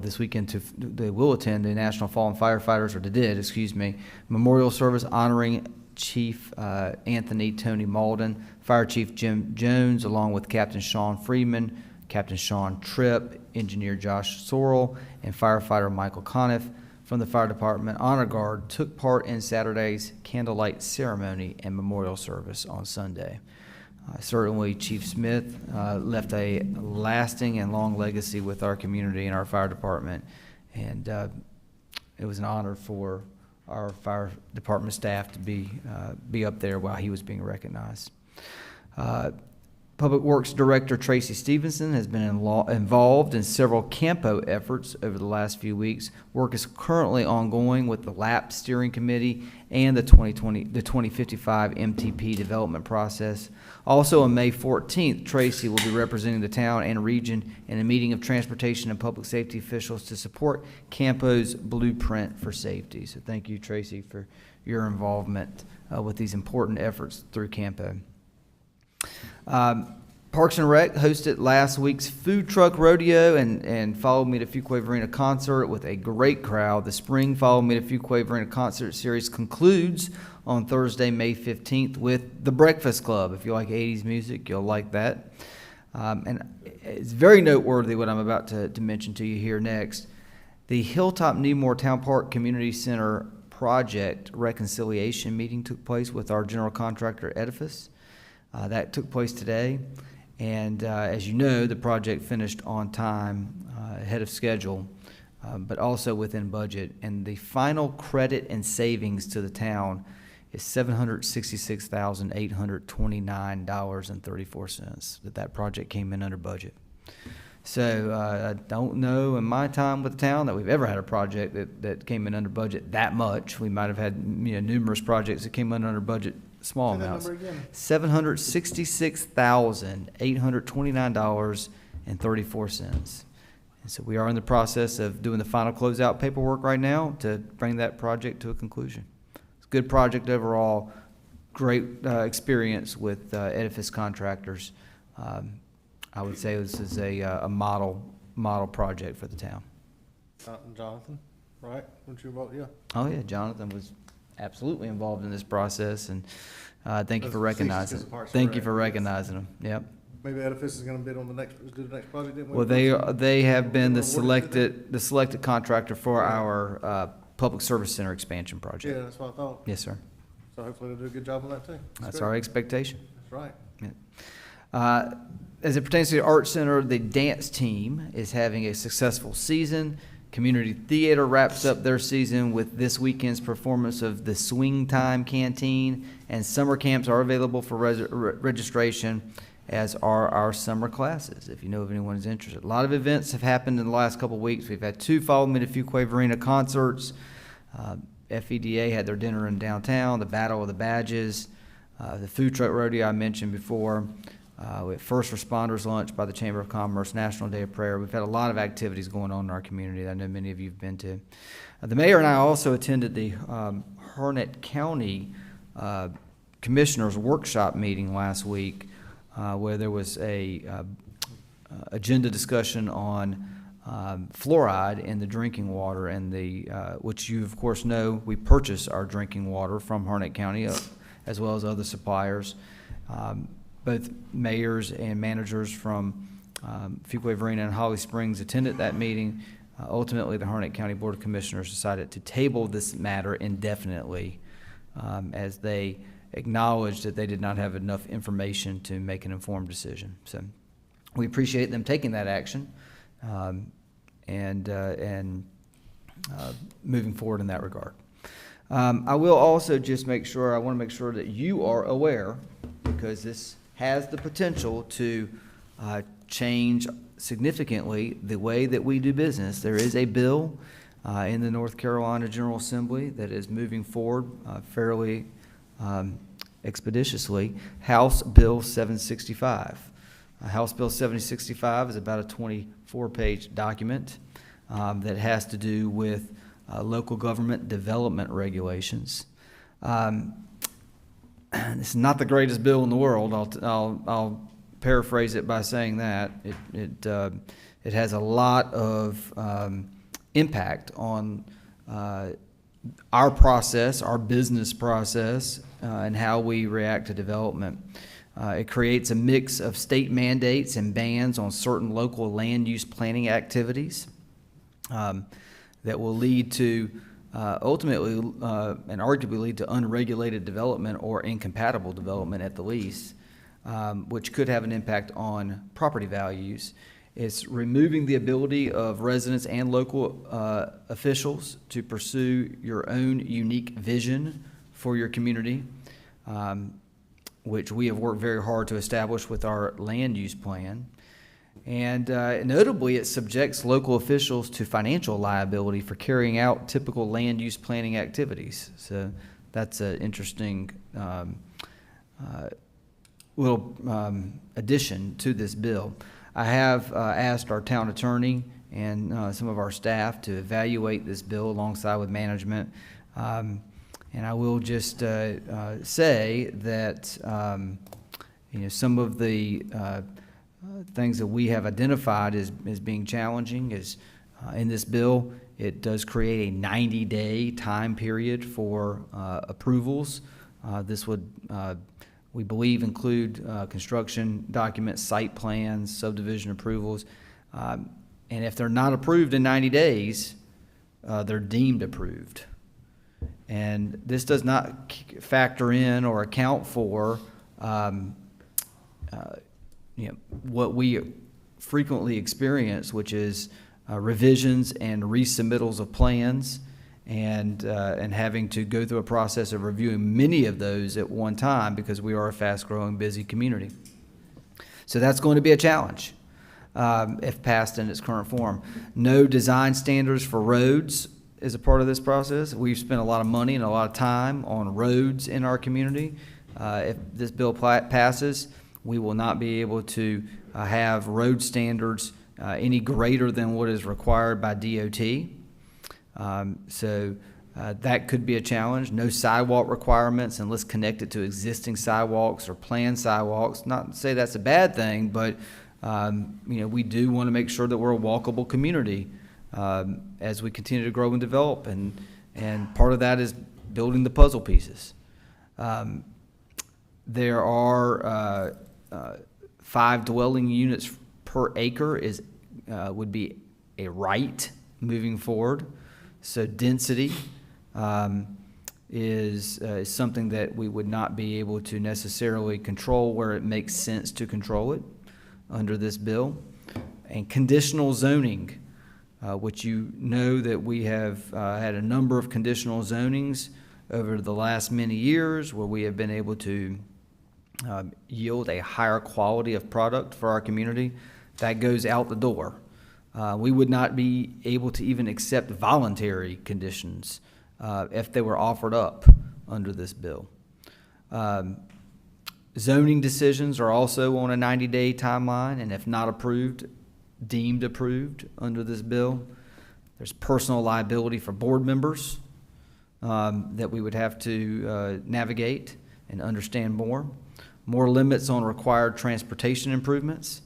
this weekend they will attend the National Fallen Firefighters, or they did, excuse me, memorial service honoring Chief Anthony Tony Malden, Fire Chief Jim Jones, along with Captain Sean Freeman, Captain Sean Tripp, Engineer Josh Sorrell, and Firefighter Michael Conniff from the Fire Department Honor Guard took part in Saturday's candlelight ceremony and memorial service on Sunday. Certainly, Chief Smith left a lasting and long legacy with our community and our fire department, and it was an honor for our fire department staff to be up there while he was being recognized. Public Works Director Tracy Stevenson has been involved in several Campo efforts over the last few weeks. Work is currently ongoing with the LAP Steering Committee and the 2055 MTP development process. Also on May 14th, Tracy will be representing the town and region in a meeting of transportation and public safety officials to support Campo's blueprint for safety. So thank you, Tracy, for your involvement with these important efforts through Campo. Parks and Rec hosted last week's food truck rodeo and Follow Me to Fuquay-Varina concert with a great crowd. The spring Follow Me to Fuquay-Varina concert series concludes on Thursday, May 15th with the Breakfast Club. If you like 80s music, you'll like that. And it's very noteworthy what I'm about to mention to you here next. The Hilltop Needmore Town Park Community Center project reconciliation meeting took place with our general contractor Edifice. That took place today, and as you know, the project finished on time, ahead of schedule, but also within budget. And the final credit and savings to the town is $766,829.34. That project came in under budget. So I don't know in my time with the town that we've ever had a project that came in under budget that much. We might have had numerous projects that came in under budget. Small amounts. $766,829.34. And so we are in the process of doing the final closeout paperwork right now to bring that project to a conclusion. It's a good project overall. Great experience with Edifice contractors. I would say this is a model project for the town. Jonathan, right? Weren't you involved? Yeah. Oh yeah, Jonathan was absolutely involved in this process, and thank you for recognizing him. Thank you for recognizing him. Yep. Maybe Edifice is going to bid on the next project, didn't we? Well, they have been the selected contractor for our public service center expansion project. Yeah, that's what I thought. Yes, sir. So hopefully they'll do a good job on that too. That's our expectation. That's right. Yeah. As it pertains to the Art Center, the dance team is having a successful season. Community Theater wraps up their season with this weekend's performance of the Swing Time Canteen, and summer camps are available for registration, as are our summer classes, if you know of anyone who's interested. A lot of events have happened in the last couple of weeks. We've had 2 Follow Me to Fuquay-Varina concerts. FEDA had their dinner in downtown, the Battle of the Badges, the food truck rodeo I mentioned before. We have first responders lunch by the Chamber of Commerce, National Day of Prayer. We've had a lot of activities going on in our community that I know many of you have been to. The mayor and I also attended the Harnett County Commissioners Workshop meeting last week, where there was a agenda discussion on fluoride in the drinking water, and which you of course know we purchase our drinking water from Harnett County as well as other suppliers. Both mayors and managers from Fuquay-Varina and Holly Springs attended that meeting. Ultimately, the Harnett County Board of Commissioners decided to table this matter indefinitely, as they acknowledged that they did not have enough information to make an informed decision. So we appreciate them taking that action and moving forward in that regard. I will also just I want to make sure that you are aware, because this has the potential to change significantly the way that we do business. There is a bill in the North Carolina General Assembly that is moving forward fairly expeditiously, House Bill 765. House Bill 765 is about a 24-page document that has to do with local government development regulations. This is not the greatest bill in the world. I'll paraphrase it by saying that it has a lot of impact on our process, our business process, and how we react to development. It creates a mix of state mandates and bans on certain local land use planning activities that will lead to ultimately and arguably lead to unregulated development or incompatible development at the least, which could have an impact on property values. It's removing the ability of residents and local officials to pursue your own unique vision for your community. which we have worked very hard to establish with our land use plan. And notably, it subjects local officials to financial liability for carrying out typical land use planning activities. So that's an interesting little addition to this bill. I have asked our town attorney and some of our staff to evaluate this bill alongside with management. And I will just say that some of the things that we have identified as being challenging is in this bill, it does create a 90-day time period for approvals. This would, we believe, include construction documents, site plans, subdivision approvals. And if they're not approved in 90 days, they're deemed approved. And this does not factor in or account for what we frequently experience, which is revisions and resubmittals of plans, and having to go through a process of reviewing many of those at one time because we are a fast-growing, busy community. So that's going to be a challenge if passed in its current form. No design standards for roads is a part of this process. We've spent a lot of money and a lot of time on roads in our community. If this bill passes, we will not be able to have road standards any greater than what is required by DOT. So that could be a challenge. No sidewalk requirements unless connected to existing sidewalks or planned sidewalks. Not to say that's a bad thing, but we do want to make sure that we're a walkable community as we continue to grow and develop, and part of that is building the puzzle pieces. There are 5 dwelling units per acre would be a right moving forward. So density is something that we would not be able to necessarily control where it makes sense to control it under this bill. And conditional zoning, which you know that we have had a number of conditional zonings over the last many years where we have been able to yield a higher quality of product for our community. That goes out the door. We would not be able to even accept voluntary conditions if they were offered up under this bill. Zoning decisions are also on a 90-day timeline, and if not approved, deemed approved under this bill. There's personal liability for board members that we would have to navigate and understand more. More limits on required transportation improvements.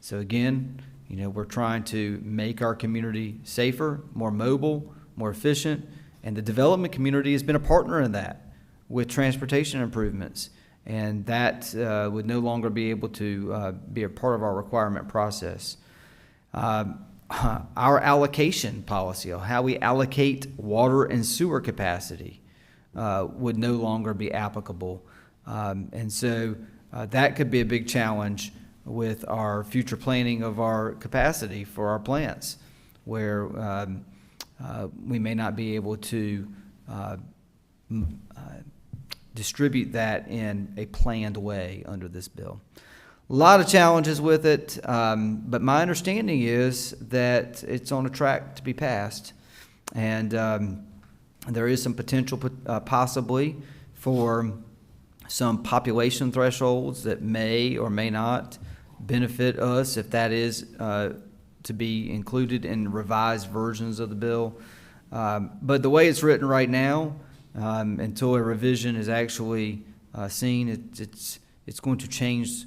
So again, we're trying to make our community safer, more mobile, more efficient, and the development community has been a partner in that with transportation improvements. And that would no longer be able to be a part of our requirement process. Our allocation policy, or how we allocate water and sewer capacity, would no longer be applicable. And so that could be a big challenge with our future planning of our capacity for our plants, where we may not be able to distribute that in a planned way under this bill. A lot of challenges with it, but my understanding is that it's on a track to be passed, and there is some potential possibly for some population thresholds that may or may not benefit us if that is to be included in revised versions of the bill. But the way it's written right now, until a revision is actually seen, it's going to change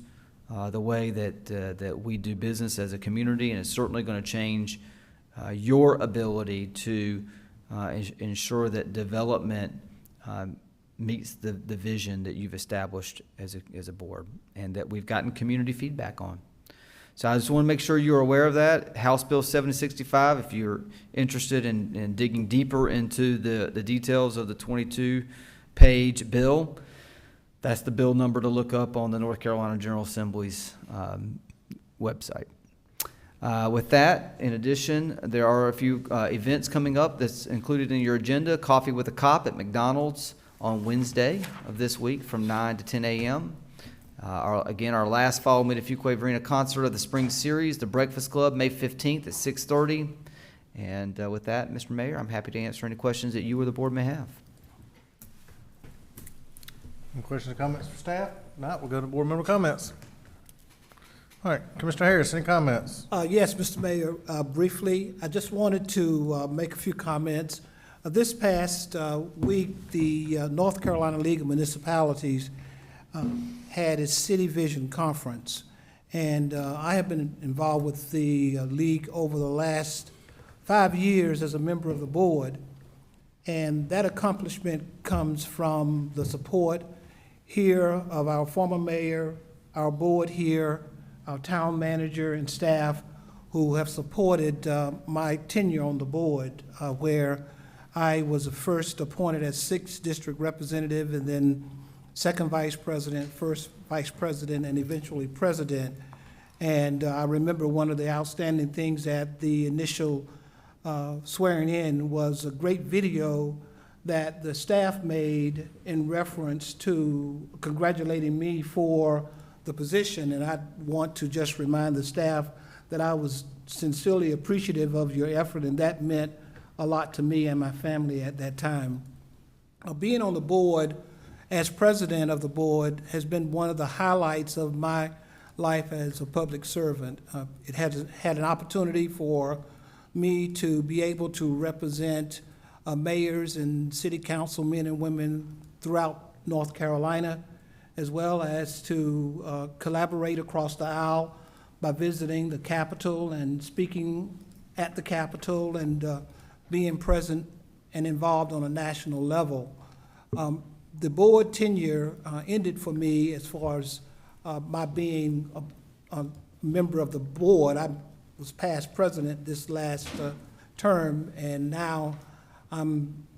the way that we do business as a community, and it's certainly going to change your ability to ensure that development meets the vision that you've established as a board, and that we've gotten community feedback on. So I just want to make sure you're aware of that. House Bill 7065, if you're interested in digging deeper into the details of the 22-page bill, that's the bill number to look up on the North Carolina General Assembly's website. With that, in addition, there are a few events coming up that's included in your agenda. Coffee with a Cop at McDonald's on Wednesday of this week from 9 to 10 a.m. Again, our last fall meet at Fuquay-Varina concert of the spring series, the Breakfast Club, May 15th at 6:30. And with that, Mr. Mayor, I'm happy to answer any questions that you or the board may have. Any questions or comments for staff? Not, we'll go to board member comments. All right, Commissioner Harris, any comments? Yes, Mr. Mayor, briefly, I just wanted to make a few comments. This past week, the North Carolina League of Municipalities had its City Vision Conference, and I have been involved with the league over the last 5 years as a member of the board, and that accomplishment comes from the support here of our former mayor, our board here, our town manager and staff who have supported my tenure on the board, where I was first appointed as 6th district representative and then second vice president, first vice president, and eventually president. And I remember one of the outstanding things at the initial swearing in was a great video that the staff made in reference to congratulating me for the position. And I want to just remind the staff that I was sincerely appreciative of your effort, and that meant a lot to me and my family at that time. Being on the board as president of the board has been one of the highlights of my life as a public servant. It has had an opportunity for me to be able to represent mayors and city council men and women throughout North Carolina, as well as to collaborate across the aisle by visiting the Capitol and speaking at the Capitol and being present and involved on a national level. The board tenure ended for me as far as my being a member of the board. I was past president this last term, and now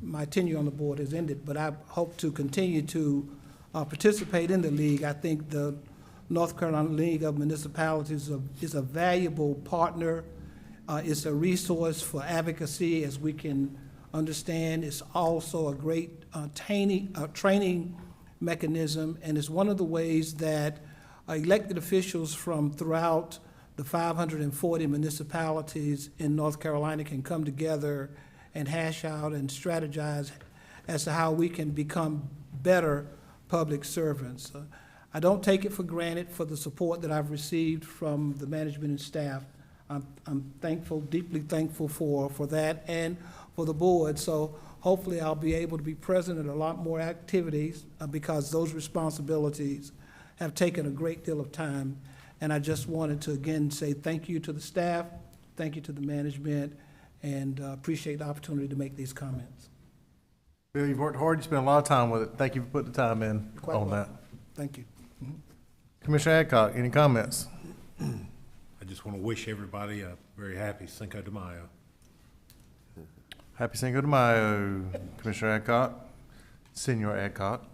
my tenure on the board has ended, but I hope to continue to participate in the league. I think the North Carolina League of Municipalities is a valuable partner. It's a resource for advocacy, as we can understand. It's also a great training mechanism, and it's one of the ways that elected officials from throughout the 540 municipalities in North Carolina can come together and hash out and strategize as to how we can become better public servants. I don't take it for granted for the support that I've received from the management and staff. I'm thankful, deeply thankful for that and for the board. So hopefully I'll be able to be present at a lot more activities because those responsibilities have taken a great deal of time. And I just wanted to again say thank you to the staff, thank you to the management, and appreciate the opportunity to make these comments. Bill, you've worked hard, you spent a lot of time with it. Thank you for putting the time in on that. Thank you. Commissioner Adcock, any comments? I just want to wish everybody a very happy Cinco de Mayo. Happy Cinco de Mayo, Commissioner Adcock, Senior Adcock.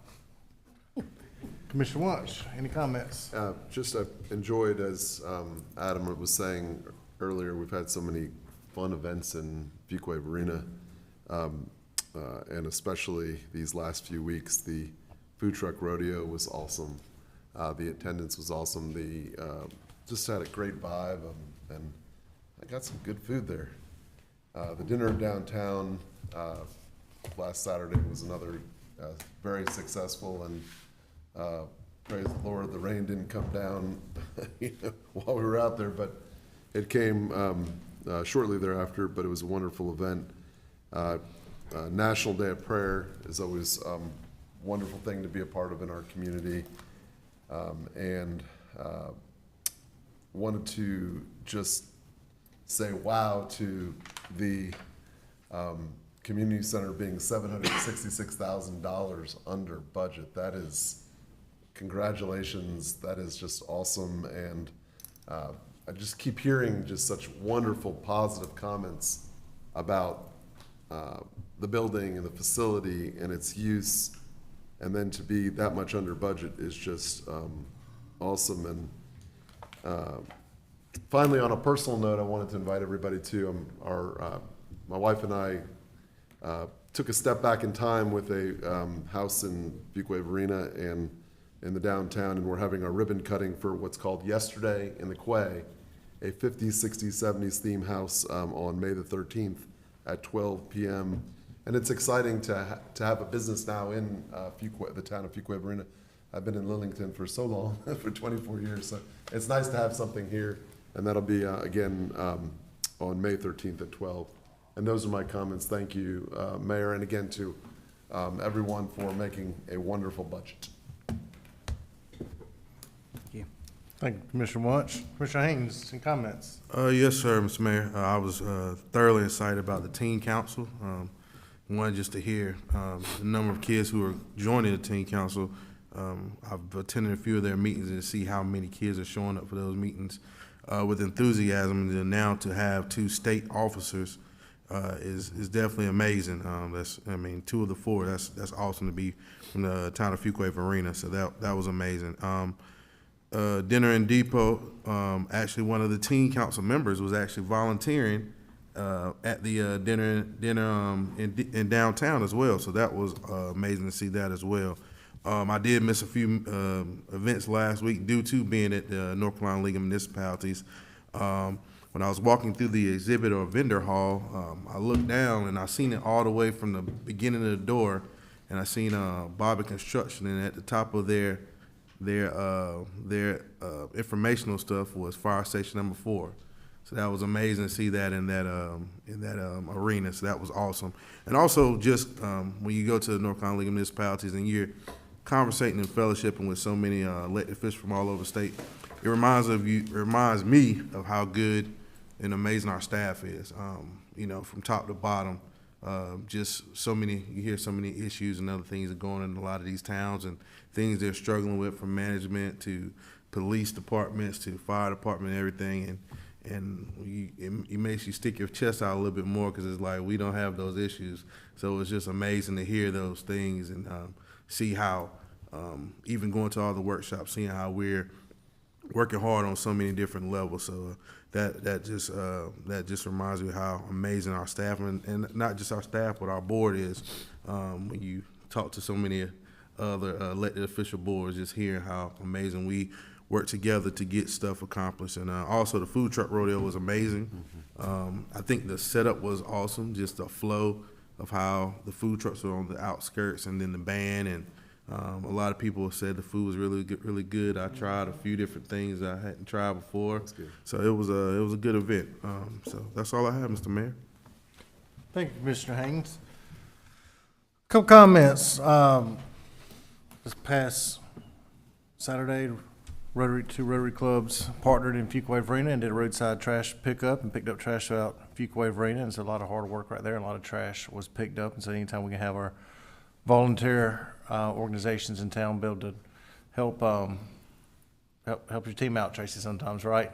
Commissioner Watts, any comments? Just enjoyed, as Adam was saying earlier, we've had so many fun events in Fuquay-Varina, and especially these last few weeks. The food truck rodeo was awesome. The attendance was awesome. Just had a great vibe, and I got some good food there. The dinner downtown last Saturday was another very successful, and praise the Lord, the rain didn't come down while we were out there, but it came shortly thereafter. But it was a wonderful event. National Day of Prayer is always a wonderful thing to be a part of in our community, and wanted to just say wow to the community center being $766,000 under budget. That is, congratulations, that is just awesome. And I just keep hearing just such wonderful positive comments about the building and the facility and its use, and then to be that much under budget is just awesome. And finally, on a personal note, I wanted to invite everybody to my wife and I took a step back in time with a house in Fuquay-Varina, and in the downtown, and we're having our ribbon cutting for what's called Yesterday in the Quay, a 50s, 60s, 70s theme house on May the 13th at 12 p.m. And it's exciting to have a business now in the town of Fuquay-Varina. I've been in Lillington for so long, for 24 years, so it's nice to have something here, and that'll be, again, on May 13th at 12. And those are my comments. Thank you, Mayor, and again to everyone for making a wonderful budget. Thank you, Commissioner Wunsch. Commissioner Haynes, any comments? Yes, sir, Mr. Mayor. I was thoroughly excited about the teen council. One, just to hear the number of kids who are joining the teen council. I've attended a few of their meetings and see how many kids are showing up for those meetings with enthusiasm. And now to have 2 state officers is definitely amazing. I mean, 2 of the 4. That's awesome to be from the town of Fuquay-Varina. So that was amazing. Dinner and Depot, actually one of the teen council members was actually volunteering at the dinner in downtown as well. So that was amazing to see that as well. I did miss a few events last week due to being at the North Carolina League of Municipalities. When I was walking through the exhibit or vendor hall, I looked down and I seen it all the way from the beginning of the door, and I seen Bobby Construction, and at the top of their informational stuff was Fire Station number 4. So that was amazing to see that in that arena. So that was awesome. And also just when you go to the North Carolina League of Municipalities and you're conversating and fellowshipping with so many elected officials from all over the state, it reminds me of how good and amazing our staff is. You know, from top to bottom, just you hear so many issues and other things that are going on in a lot of these towns and things they're struggling with, from management to police departments to fire department and everything. And it makes you stick your chest out a little bit more, because it's like we don't have those issues. So it's just amazing to hear those things and see how, even going to all the workshops, seeing how we're working hard on so many different levels. So that just reminds me of how amazing our staff, and not just our staff, but our board is. When you talk to so many other elected official boards, just hearing how amazing we work together to get stuff accomplished. And also the food truck rodeo was amazing. I think the setup was awesome, just the flow of how the food trucks were on the outskirts, and then the band, and a lot of people said the food was really good. I tried a few different things I hadn't tried before. So it was a good event. So that's all I have, Mr. Mayor. Thank you, Commissioner Haynes. Couple comments. This past Saturday, two Rotary clubs partnered in Fuquay-Varina and did a roadside trash pickup and picked up trash out Fuquay-Varina. And it's a lot of hard work right there. A lot of trash was picked up. And so anytime we can have our volunteer organizations in town be able to help your team out, Tracy, sometimes, right?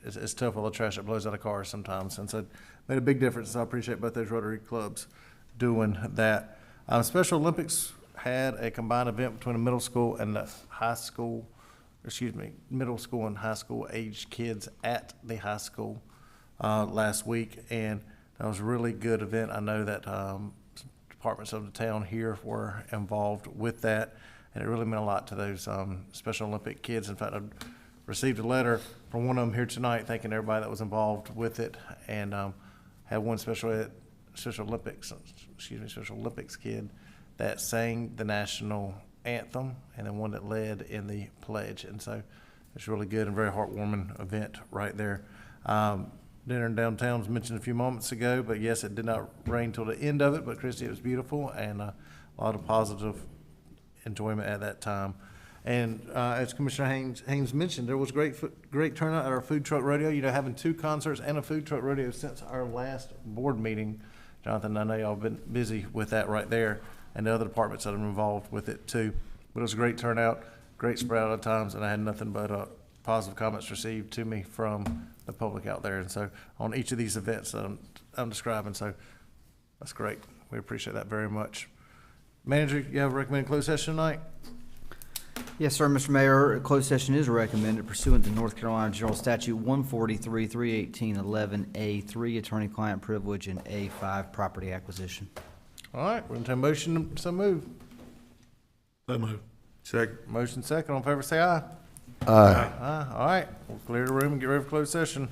It's tough, all the trash that blows out of cars sometimes. And so it made a big difference. So I appreciate both those Rotary clubs doing that. Special Olympics had a combined event between the middle school and the middle school and high school aged kids at the high school last week, and that was a really good event. I know that departments of the town here were involved with that, and it really meant a lot to those Special Olympic kids. In fact, I received a letter from one of them here tonight thanking everybody that was involved with it, and had one Special Olympics kid that sang the national anthem, and then one that led in the pledge. And so it's really good and very heartwarming event right there. Dinner in downtown was mentioned a few moments ago, but yes, it did not rain till the end of it, but Christy, it was beautiful, and a lot of positive enjoyment at that time. And as Commissioner Haynes mentioned, there was great turnout at our food truck rodeo. You know, having 2 concerts and a food truck rodeo since our last board meeting. Jonathan, I know y'all been busy with that right there, and the other departments that are involved with it too. But it was a great turnout, great spread out of times, and I had nothing but positive comments received to me from the public out there. And so on each of these events that I'm describing, so that's great. We appreciate that very much. Manager, you have a recommended closed session tonight? Yes, sir, Mr. Mayor. A closed session is recommended pursuant to North Carolina General Statute 143, 318, 11A3, attorney-client privilege, and A5, property acquisition. All right, we're going to take a motion, so move. So move. Second. Motion second, all in favor say aye. Aye. Aye, all right, we'll clear the room and get ready for closed session.